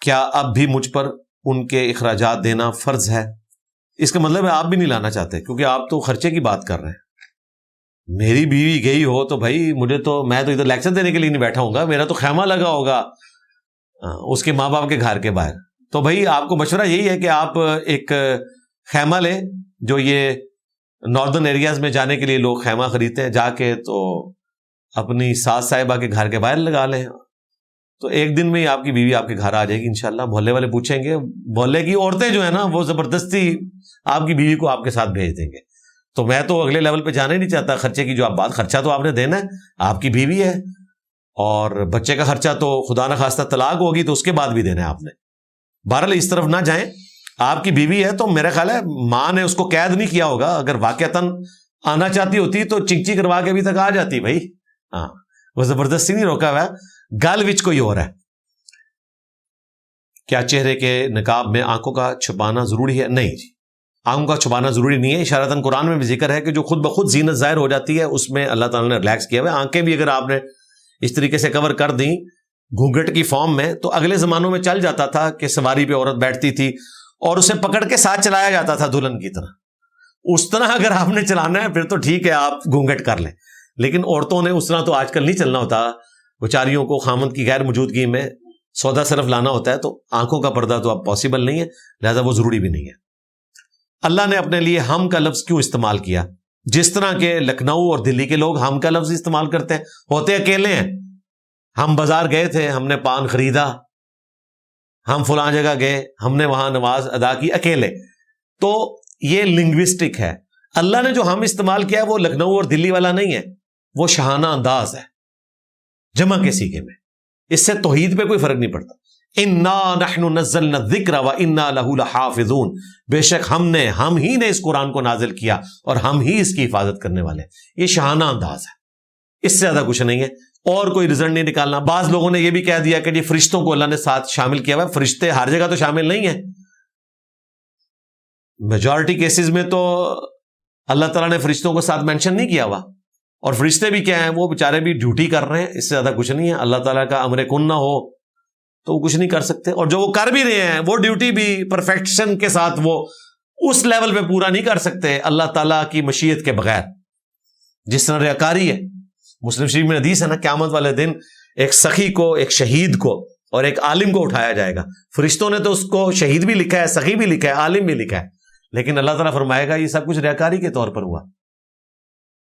Speaker 1: کیا اب بھی مجھ پر ان کے اخراجات دینا فرض ہے؟ اس کا مطلب ہے آپ بھی نہیں لانا چاہتے، کیونکہ آپ تو خرچے کی بات کر رہے ہیں. میری بیوی گئی ہو تو بھائی میں تو ادھر لیکچر دینے کے لیے نہیں بیٹھا ہوں گا، میرا تو خیمہ لگا ہوگا اس کے ماں باپ کے گھر کے باہر. تو بھائی آپ کو مشورہ یہی ہے کہ آپ ایک خیمہ لیں، جو یہ ناردرن ایریاز میں جانے کے لیے لوگ خیمہ خریدتے ہیں، جا کے تو اپنی ساس صاحبہ کے گھر کے باہر لگا لیں، تو ایک دن میں ہی آپ کی بیوی آپ کے گھر آ جائے گی انشاءاللہ. محلے والے پوچھیں گے، محلے کی عورتیں جو ہیں نا وہ زبردستی آپ کی بیوی کو آپ کے ساتھ بھیج دیں گے. تو میں تو اگلے لیول پہ جانا ہی نہیں چاہتا. خرچے کی جو آپ بات, خرچہ تو آپ نے دینا ہے, آپ کی بیوی ہے, اور بچے کا خرچہ تو خدا نہ خواستہ طلاق ہوگی تو اس کے بعد بھی دینا ہے آپ نے. بہرحال اس طرف نہ جائیں. آپ کی بیوی ہے تو میرا خیال ہے ماں نے اس کو قید نہیں کیا ہوگا. اگر واقعتاً آنا چاہتی ہوتی تو چنچی کروا کے ابھی تک آ جاتی بھائی. ہاں, وہ زبردستی نہیں روکا ہوا, گال وچ کوئی اور ہے. کیا چہرے کے نقاب میں آنکھوں کا چھپانا ضروری ہے؟ نہیں جی, آنکھوں کا چھپانا ضروری نہیں ہے. اشارتاً قرآن میں بھی ذکر ہے کہ جو خود بخود زینت ظاہر ہو جاتی ہے اس میں اللہ تعالیٰ نے ریلیکس کیا ہوا ہے. آنکھیں بھی اگر آپ نے اس طریقے سے کور کر دیں گھونگھٹ کی فارم میں, تو اگلے زمانوں میں چل جاتا تھا کہ سواری پہ عورت بیٹھتی تھی اور اسے پکڑ کے ساتھ چلایا جاتا تھا دلہن کی طرح. اس طرح اگر آپ نے چلانا ہے پھر تو ٹھیک ہے, آپ گھونگھٹ کر لیں. لیکن عورتوں نے اس طرح تو آج کل نہیں چلنا ہوتا. بیچاریوں کو خامند کی غیر موجودگی میں سودا صرف لانا ہوتا ہے, تو آنکھوں کا پردہ تو اب پاسبل نہیں ہے, لہذا وہ ضروری بھی نہیں ہے. اللہ نے اپنے لیے ہم کا لفظ کیوں استعمال کیا؟ جس طرح کہ لکھنؤ اور دلی کے لوگ ہم کا لفظ استعمال کرتے ہیں, ہوتے اکیلے ہیں. ہم بازار گئے تھے, ہم نے پان خریدا, ہم فلاں جگہ گئے, ہم نے وہاں نماز ادا کی اکیلے. تو یہ لنگوسٹک ہے. اللہ نے جو ہم استعمال کیا وہ لکھنؤ اور دلی والا نہیں ہے, وہ شاہانہ انداز ہے جمع کے سیغے میں. اس سے توحید پہ کوئی فرق نہیں پڑتا. انا نحن نزلنا الذکر وانا لہ لحافظون, بے شک ہم ہی نے اس قرآن کو نازل کیا اور ہم ہی اس کی حفاظت کرنے والے. یہ شاہانہ انداز ہے, اس سے زیادہ کچھ نہیں ہے. اور کوئی رزلٹ نہیں نکالنا. بعض لوگوں نے یہ بھی کہہ دیا کہ جی فرشتوں کو اللہ نے ساتھ شامل کیا ہوا ہے. فرشتے ہر جگہ تو شامل نہیں ہیں. میجورٹی کیسز میں تو اللہ تعالیٰ نے فرشتوں کو ساتھ مینشن نہیں کیا ہوا. اور فرشتے بھی کیا ہیں, وہ بیچارے بھی ڈیوٹی کر رہے ہیں, اس سے زیادہ کچھ نہیں ہے. اللہ تعالیٰ کا امر کن نہ ہو تو وہ کچھ نہیں کر سکتے. اور جو وہ کر بھی رہے ہیں وہ ڈیوٹی بھی پرفیکشن کے ساتھ وہ اس لیول پہ پورا نہیں کر سکتے اللہ تعالیٰ کی مشیت کے بغیر. جس طرح ریاکاری ہے, مسلم شریف میں حدیث ہے نا, قیامت والے دن ایک سخی کو, ایک شہید کو اور ایک عالم کو اٹھایا جائے گا. فرشتوں نے تو اس کو شہید بھی لکھا ہے, سخی بھی لکھا ہے, عالم بھی لکھا ہے, لیکن اللہ تعالیٰ فرمائے گا یہ سب کچھ ریاکاری کے طور پر ہوا.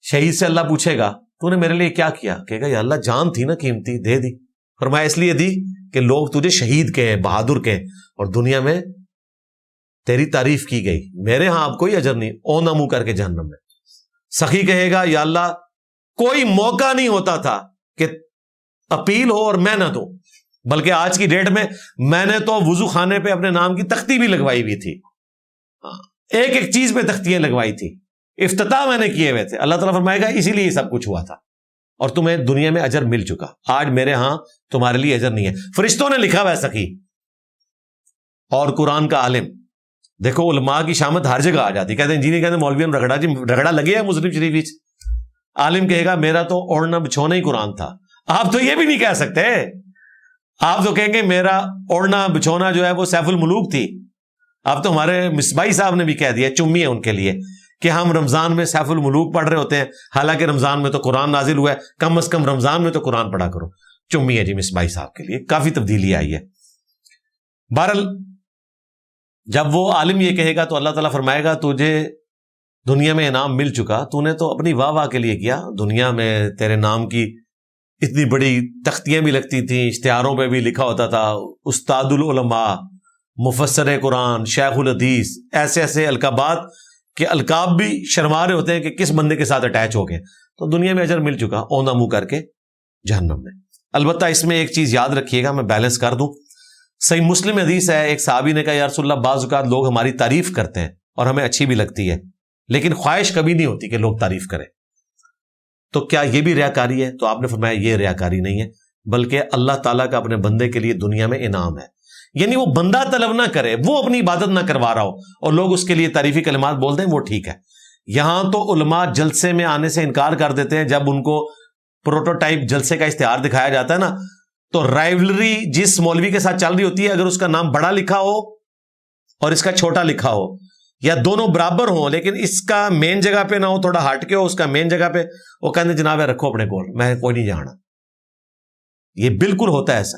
Speaker 1: شہید سے اللہ پوچھے گا تو نے میرے لیے کیا کیا؟ کہے گا یا اللہ جان تھی نا قیمتی, دے دی. فرمایا اس لیے دی کہ لوگ تجھے شہید کہیں, بہادر کہیں, اور دنیا میں تیری تعریف کی گئی. میرے ہاں اب کوئی اجر نہیں, او نہ منہ کر کے جہنم میں. سخی کہے گا یا اللہ کوئی موقع نہیں ہوتا تھا کہ اپیل ہو اور میں نہ دوں, بلکہ آج کی ڈیٹ میں نے تو وضو خانے پہ اپنے نام کی تختی بھی لگوائی ہوئی تھی, ایک ایک چیز پہ تختیاں لگوائی تھی, افتتاح میں نے کیے ہوئے تھے. اللہ تعالیٰ فرمائے گا اسی لیے یہ سب کچھ ہوا تھا اور تمہیں دنیا میں اجر مل چکا, آج میرے ہاں تمہارے لیے اجر نہیں ہے. فرشتوں نے لکھا ہوا ہے سخی اور قرآن کا عالم. دیکھو علماء کی شامت ہر جگہ آ جاتی. کہتے ہیں جی نہیں, کہتے ہیں مولویوں نے رگڑا لگے ہے مسلم شریف. عالم کہے گا میرا تو اوڑھنا بچھونا ہی قرآن تھا. آپ تو یہ بھی نہیں کہہ سکتے, آپ تو کہیں گے میرا اوڑھنا بچھونا جو ہے وہ سیف الملوک تھی. آپ تو ہمارے مصباحی صاحب نے بھی کہہ دیا, چمی ہے ان کے لیے, کہ ہم رمضان میں سیف الملوک پڑھ رہے ہوتے ہیں, حالانکہ رمضان میں تو قرآن نازل ہوا ہے, کم از کم رمضان میں تو قرآن پڑھا کرو. چمی ہے جی مصباحی صاحب کے لیے, کافی تبدیلی آئی ہے. بہرحال جب وہ عالم یہ کہے گا تو اللہ تعالیٰ فرمائے گا تجھے دنیا میں انعام مل چکا, تو نے تو اپنی واہ واہ کے لیے کیا. دنیا میں تیرے نام کی اتنی بڑی تختیاں بھی لگتی تھیں, اشتہاروں پہ بھی لکھا ہوتا تھا استاد العلماء, مفسر قرآن, شیخ الحدیث, ایسے ایسے القابات کہ القاب بھی شرما رہے ہوتے ہیں کہ کس بندے کے ساتھ اٹیچ ہو گئے. تو دنیا میں اجر مل چکا, اونا منہ کر کے جہنم میں. البتہ اس میں ایک چیز یاد رکھیے گا, میں بیلنس کر دوں. صحیح مسلم حدیث ہے, ایک صحابی نے کہا یا رسول اللہ بعض اوقات لوگ ہماری تعریف کرتے ہیں اور ہمیں اچھی بھی لگتی ہے, لیکن خواہش کبھی نہیں ہوتی کہ لوگ تعریف کریں, تو کیا یہ بھی ریاکاری ہے؟ تو آپ نے فرمایا یہ ریاکاری نہیں ہے, بلکہ اللہ تعالیٰ کا اپنے بندے کے لیے دنیا میں انعام ہے. یعنی وہ بندہ طلب نہ کرے, وہ اپنی عبادت نہ کروا رہا ہو اور لوگ اس کے لیے تعریفی کلمات بول دیں, وہ ٹھیک ہے. یہاں تو علماء جلسے میں آنے سے انکار کر دیتے ہیں جب ان کو پروٹوٹائپ جلسے کا اشتہار دکھایا جاتا ہے نا, تو رائیولری جس مولوی کے ساتھ چل رہی ہوتی ہے, اگر اس کا نام بڑا لکھا ہو اور اس کا چھوٹا لکھا ہو, یا دونوں برابر ہوں لیکن اس کا مین جگہ پہ نہ ہو, تھوڑا ہٹ کے ہو اس کا مین جگہ پہ, وہ کہتے ہیں جناب رکھو اپنے کول, میں کوئی نہیں جانا. یہ بالکل ہوتا ہے ایسا.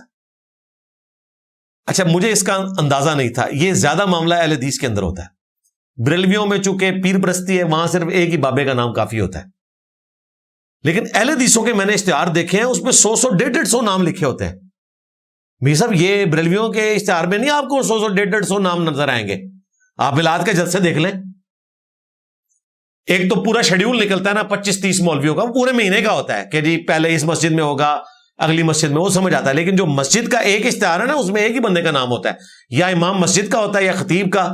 Speaker 1: اچھا مجھے اس کا اندازہ نہیں تھا, یہ زیادہ معاملہ اہل حدیث کے اندر ہوتا ہے. بریلویوں میں چونکہ پیر پرستی ہے, وہاں صرف ایک ہی بابے کا نام کافی ہوتا ہے, لیکن اہل حدیثوں کے میں نے اشتہار دیکھے ہیں اس میں 100 150 نام لکھے ہوتے ہیں. میاں صاحب یہ بریلویوں کے اشتہار میں نہیں آپ کو 100 150 نام نظر آئیں گے, آپ ملاد کے جلسے دیکھ لیں, ایک تو پورا شیڈیول نکلتا ہے نا 25-30 مولویوں کا، وہ پورے مہینے کا ہوتا ہے کہ جی پہلے اس مسجد میں ہوگا، اگلی مسجد میں، وہ سمجھ آتا ہے. لیکن جو مسجد کا ایک اشتہار ہے نا، اس میں ایک ہی بندے کا نام ہوتا ہے، یا امام مسجد کا ہوتا ہے یا خطیب کا.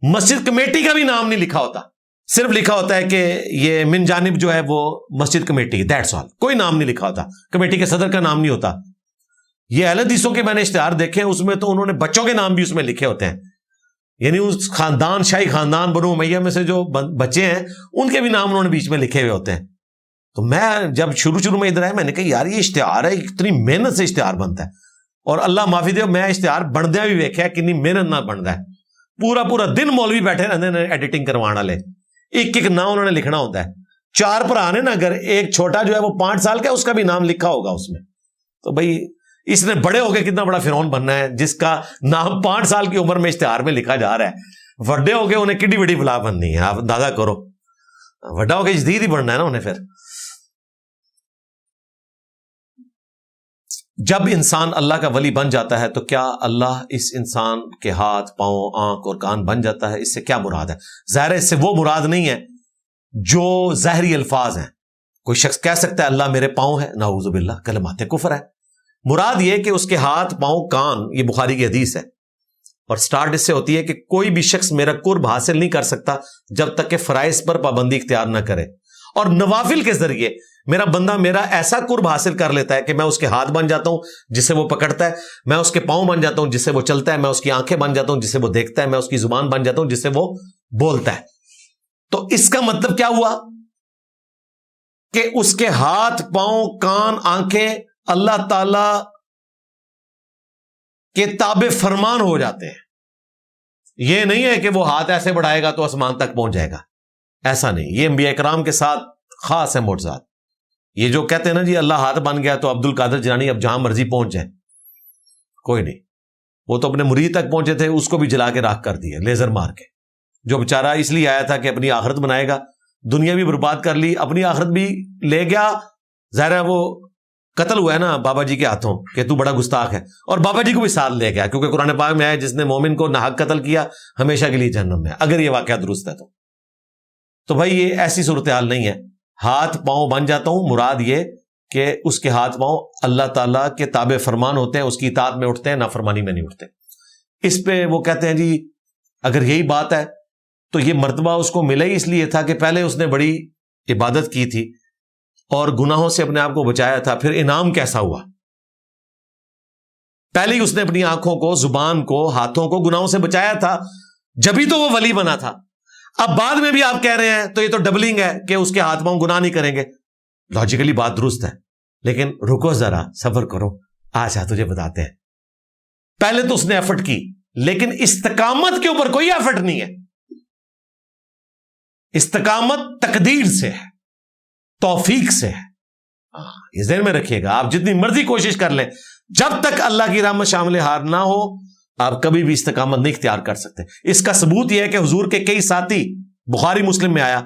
Speaker 1: مسجد کمیٹی کا بھی نام نہیں لکھا ہوتا، صرف لکھا ہوتا ہے کہ یہ من جانب جو ہے وہ مسجد کمیٹی، دیٹس آل. کوئی نام نہیں لکھا ہوتا، کمیٹی کے صدر کا نام نہیں ہوتا. یہ اہل حدیثوں کے میں نے اشتہار دیکھے ہیں، اس میں تو انہوں نے بچوں کے نام بھی اس میں لکھے ہوتے ہیں، یعنی اس خاندان، شاہی خاندان بنو امیہ میں سے جو بچے ہیں ان کے بھی نام انہوں نے بیچ میں لکھے ہوئے ہوتے ہیں. تو میں جب شروع میں ادھر آیا، میں نے کہا یار یہ اشتہار ہے، اتنی محنت سے اشتہار بنتا ہے. اور اللہ معافی دے، میں اشتہار بندا بھی ویکھیا کنی محنت نہ بنتا ہے. پورا دن مولوی بیٹھے رہتے ہیں ایڈیٹنگ کروانے والے، ایک نام انہوں نے لکھنا ہوتا ہے. 4 بھرا نے نا، اگر ایک چھوٹا جو ہے وہ 5 سال کا ہے، اس کا بھی نام لکھا ہوگا اس میں. تو بھائی اس نے بڑے ہو کے کتنا بڑا فرعون بننا ہے جس کا نام 5 سال کی عمر میں اشتہار میں لکھا جا رہا ہے. وڈے ہو کے انہیں کڈی بڑی بلا بننی ہے، آپ اندازہ کرو. وڈا ہو کے جدید ہی بننا ہے نا انہیں. پھر جب انسان اللہ کا ولی بن جاتا ہے تو کیا اللہ اس انسان کے ہاتھ، پاؤں، آنکھ اور کان بن جاتا ہے؟ اس سے کیا مراد ہے؟ ظاہر ہے اس سے وہ مراد نہیں ہے جو ظاہری الفاظ ہیں. کوئی شخص کہہ سکتا ہے اللہ میرے پاؤں ہے، نعوذ باللہ، کلمات کفر ہے. مراد یہ کہ اس کے ہاتھ، پاؤں، کان، یہ بخاری کی حدیث ہے، اور سٹارٹ اس سے ہوتی ہے کہ کوئی بھی شخص میرا قرب حاصل نہیں کر سکتا جب تک کہ فرائض پر پابندی اختیار نہ کرے، اور نوافل کے ذریعے میرا بندہ میرا ایسا قرب حاصل کر لیتا ہے کہ میں اس کے ہاتھ بن جاتا ہوں جس سے وہ پکڑتا ہے، میں اس کے پاؤں بن جاتا ہوں جس سے وہ چلتا ہے، میں اس کی آنکھیں بن جاتا ہوں جس سے وہ دیکھتا ہے، میں اس کی زبان بن جاتا ہوں جس سے وہ بولتا ہے. تو اس کا مطلب کیا ہوا کہ اس کے ہاتھ، پاؤں، کان، آنکھیں اللہ تعالی کے تابع فرمان ہو جاتے ہیں. یہ نہیں ہے کہ وہ ہاتھ ایسے بڑھائے گا تو آسمان تک پہنچ جائے گا، ایسا نہیں. یہ انبیاء کرام کے ساتھ خاص ہے معجزات. یہ جو کہتے ہیں نا جی اللہ ہاتھ بن گیا تو عبد القادر جیلانی اب جہاں مرضی پہنچ جائے، کوئی نہیں. وہ تو اپنے مرید تک پہنچے تھے، اس کو بھی جلا کے راکھ کر دیا لیزر مار کے. جو بیچارہ اس لیے آیا تھا کہ اپنی آخرت بنائے گا، دنیا بھی برباد کر لی، اپنی آخرت بھی لے گیا. ظاہر ہے وہ قتل ہوا ہے نا بابا جی کے ہاتھوں کہ تو بڑا گستاخ ہے، اور بابا جی کو بھی ساتھ لے گیا، کیونکہ قرآن پاک میں آیا جس نے مومن کو ناحق قتل کیا ہمیشہ کے لیے جہنم میں، اگر یہ واقعہ درست ہے تو بھائی یہ ایسی صورتحال نہیں ہے. ہاتھ پاؤں بن جاتا ہوں، مراد یہ کہ اس کے ہاتھ پاؤں اللہ تعالیٰ کے تابع فرمان ہوتے ہیں، اس کی اطاعت میں اٹھتے ہیں، نافرمانی میں نہیں اٹھتے. اس پہ وہ کہتے ہیں جی اگر یہی بات ہے تو یہ مرتبہ اس کو ملا ہی اس لیے تھا کہ پہلے اس نے بڑی عبادت کی تھی اور گناہوں سے اپنے آپ کو بچایا تھا. پھر انعام کیسا ہوا؟ پہلے ہی اس نے اپنی آنکھوں کو، زبان کو، ہاتھوں کو گناہوں سے بچایا تھا، جبھی تو وہ ولی بنا تھا. اب بعد میں بھی آپ کہہ رہے ہیں تو یہ تو ڈبلنگ ہے کہ اس کے ہاتھ پاؤں گناہ نہیں کریں گے. لاجیکلی بات درست ہے، لیکن رکو ذرا، صبر کرو، آجا تجھے بتاتے ہیں. پہلے تو اس نے ایفرٹ کی، لیکن استقامت کے اوپر کوئی ایفرٹ نہیں ہے. استقامت تقدیر سے ہے، توفیق سے ہے. یہ ذہن میں رکھیے گا. آپ جتنی مرضی کوشش کر لیں، جب تک اللہ کی رحمت شامل ہار نہ ہو آپ کبھی بھی استقامت نہیں اختیار کر سکتے. اس کا ثبوت یہ ہے کہ حضور کے کئی ساتھی، بخاری مسلم میں آیا،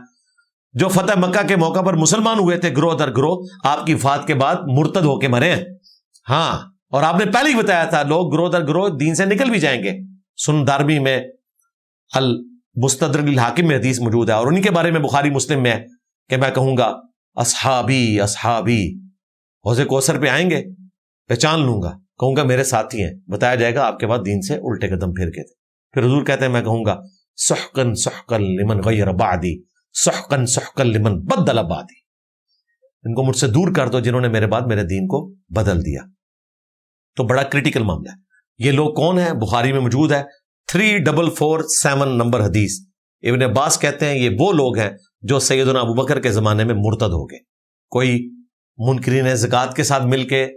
Speaker 1: جو فتح مکہ کے موقع پر مسلمان ہوئے تھے گروہ در گروہ، آپ کی وفات کے بعد مرتد ہو کے مرے ہیں. ہاں، اور آپ نے پہلے ہی بتایا تھا لوگ گروہ در گروہ دین سے نکل بھی جائیں گے. سنن دارمی میں المستدرک الحاکم میں حدیث موجود ہے، اور انہی کے بارے میں بخاری مسلم میں ہے کہ میں کہوں گا اصحابی اصحابی، حوض کوثر پہ آئیں گے، پہچان لوں گا، کہوں گا میرے ساتھی ہیں. بتایا جائے گا آپ کے بعد دین سے الٹے قدم پھر کے تھے. پھر حضور کہتے ہیں میں کہوں گا سحقن سحقن لمن غیر بعدی، سحقن سحقن لمن بدل بعدی. ان کو مجھ سے دور کر دو جنہوں نے میرے بعد میرے دین کو بدل دیا. تو بڑا کریٹیکل معاملہ ہے. یہ لوگ کون ہیں؟ بخاری میں موجود ہے 3447 نمبر حدیث. ابن عباس کہتے ہیں یہ وہ لوگ ہیں جو سیدنا ابوبکر کے زمانے میں مرتد ہو گئے. کوئی منکرین زکوٰۃ کے ساتھ مل کے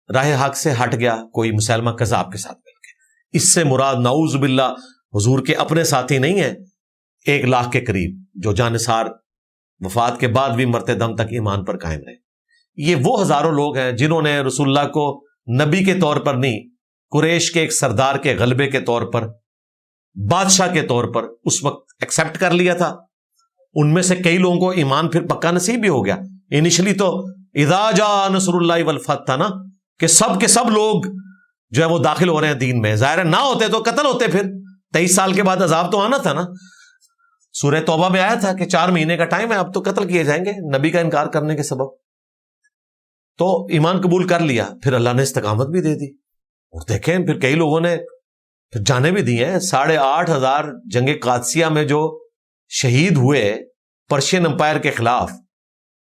Speaker 1: راہ حق سے ہٹ گیا، کوئی مسلمہ کذاب کے ساتھ مل کے. اس سے مراد نعوذ باللہ حضور کے اپنے ساتھی نہیں ہیں 1,00,000 کے قریب، جو جانثار وفات کے بعد بھی مرتے دم تک ایمان پر قائم رہے. یہ وہ ہزاروں لوگ ہیں جنہوں نے رسول اللہ کو نبی کے طور پر نہیں، قریش کے ایک سردار کے غلبے کے طور پر، بادشاہ کے طور پر اس وقت ایکسپٹ کر لیا تھا. ان میں سے کئی لوگوں کو ایمان پھر پکا نصیب بھی ہو گیا. انیشلی تو اذا جاء نصر اللہ والفتح تھا نا، کہ سب کے سب لوگ جو ہے وہ داخل ہو رہے ہیں دین میں. ظاہر ہے نہ ہوتے تو قتل ہوتے. پھر 23 سال کے بعد عذاب تو آنا تھا نا. سورہ توبہ میں آیا تھا کہ 4 مہینے کا ٹائم ہے، اب تو قتل کیے جائیں گے نبی کا انکار کرنے کے سبب. تو ایمان قبول کر لیا، پھر اللہ نے استقامت بھی دے دی. اور دیکھیں پھر کئی لوگوں نے پھر جانے بھی دی ہیں. 8,500 جنگ قادسیہ میں جو شہید ہوئے پرشین امپائر کے خلاف،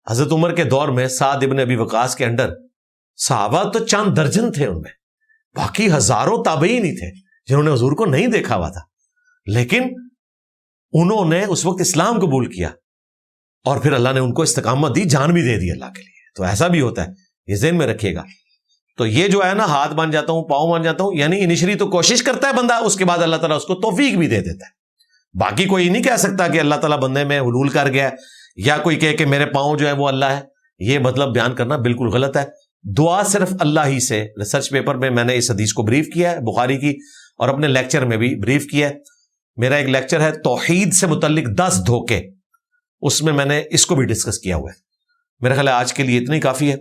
Speaker 1: حضرت عمر کے دور میں سعد ابن ابی وقاص کے انڈر صحابہ تو چند درجن تھے، ان میں باقی ہزاروں تابعین ہی تھے جنہوں نے حضور کو نہیں دیکھا ہوا تھا، لیکن انہوں نے اس وقت اسلام قبول کیا اور پھر اللہ نے ان کو استقامت دی، جان بھی دے دی اللہ کے لیے. تو ایسا بھی ہوتا ہے، یہ ذہن میں رکھیے گا. تو یہ جو ہے نا ہاتھ مان جاتا ہوں پاؤں مان جاتا ہوں، یعنی انیشلی تو کوشش کرتا ہے بندہ، اس کے بعد اللہ تعالیٰ اس کو توفیق بھی دے دیتا ہے. باقی کوئی نہیں کہہ سکتا کہ اللہ تعالیٰ بندے میں حلول کر گیا، یا کوئی کہے کہ میرے پاؤں جو ہے وہ اللہ ہے. یہ مطلب بیان کرنا بالکل غلط ہے. دعا صرف اللہ ہی سے. ریسرچ پیپر میں نے اس حدیث کو بریف کیا ہے بخاری کی، اور اپنے لیکچر میں بھی بریف کیا ہے. میرا ایک لیکچر ہے توحید سے متعلق 10 دھوکے، اس میں نے اس کو بھی ڈسکس کیا ہوا ہے. میرا خیال ہے آج کے لیے اتنا ہی کافی ہے.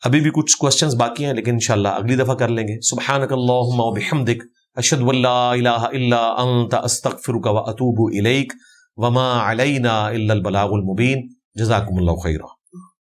Speaker 1: ابھی بھی کچھ کوسچنز باقی ہیں لیکن انشاءاللہ اگلی دفعہ کر لیں گے. سبحانک اللہم و بحمدک، اشہد ان لا الہ الا انت، استغفرک و اتوب الیک، وما علینا الا البلاغ المبین. جزاکم اللہ خیرا.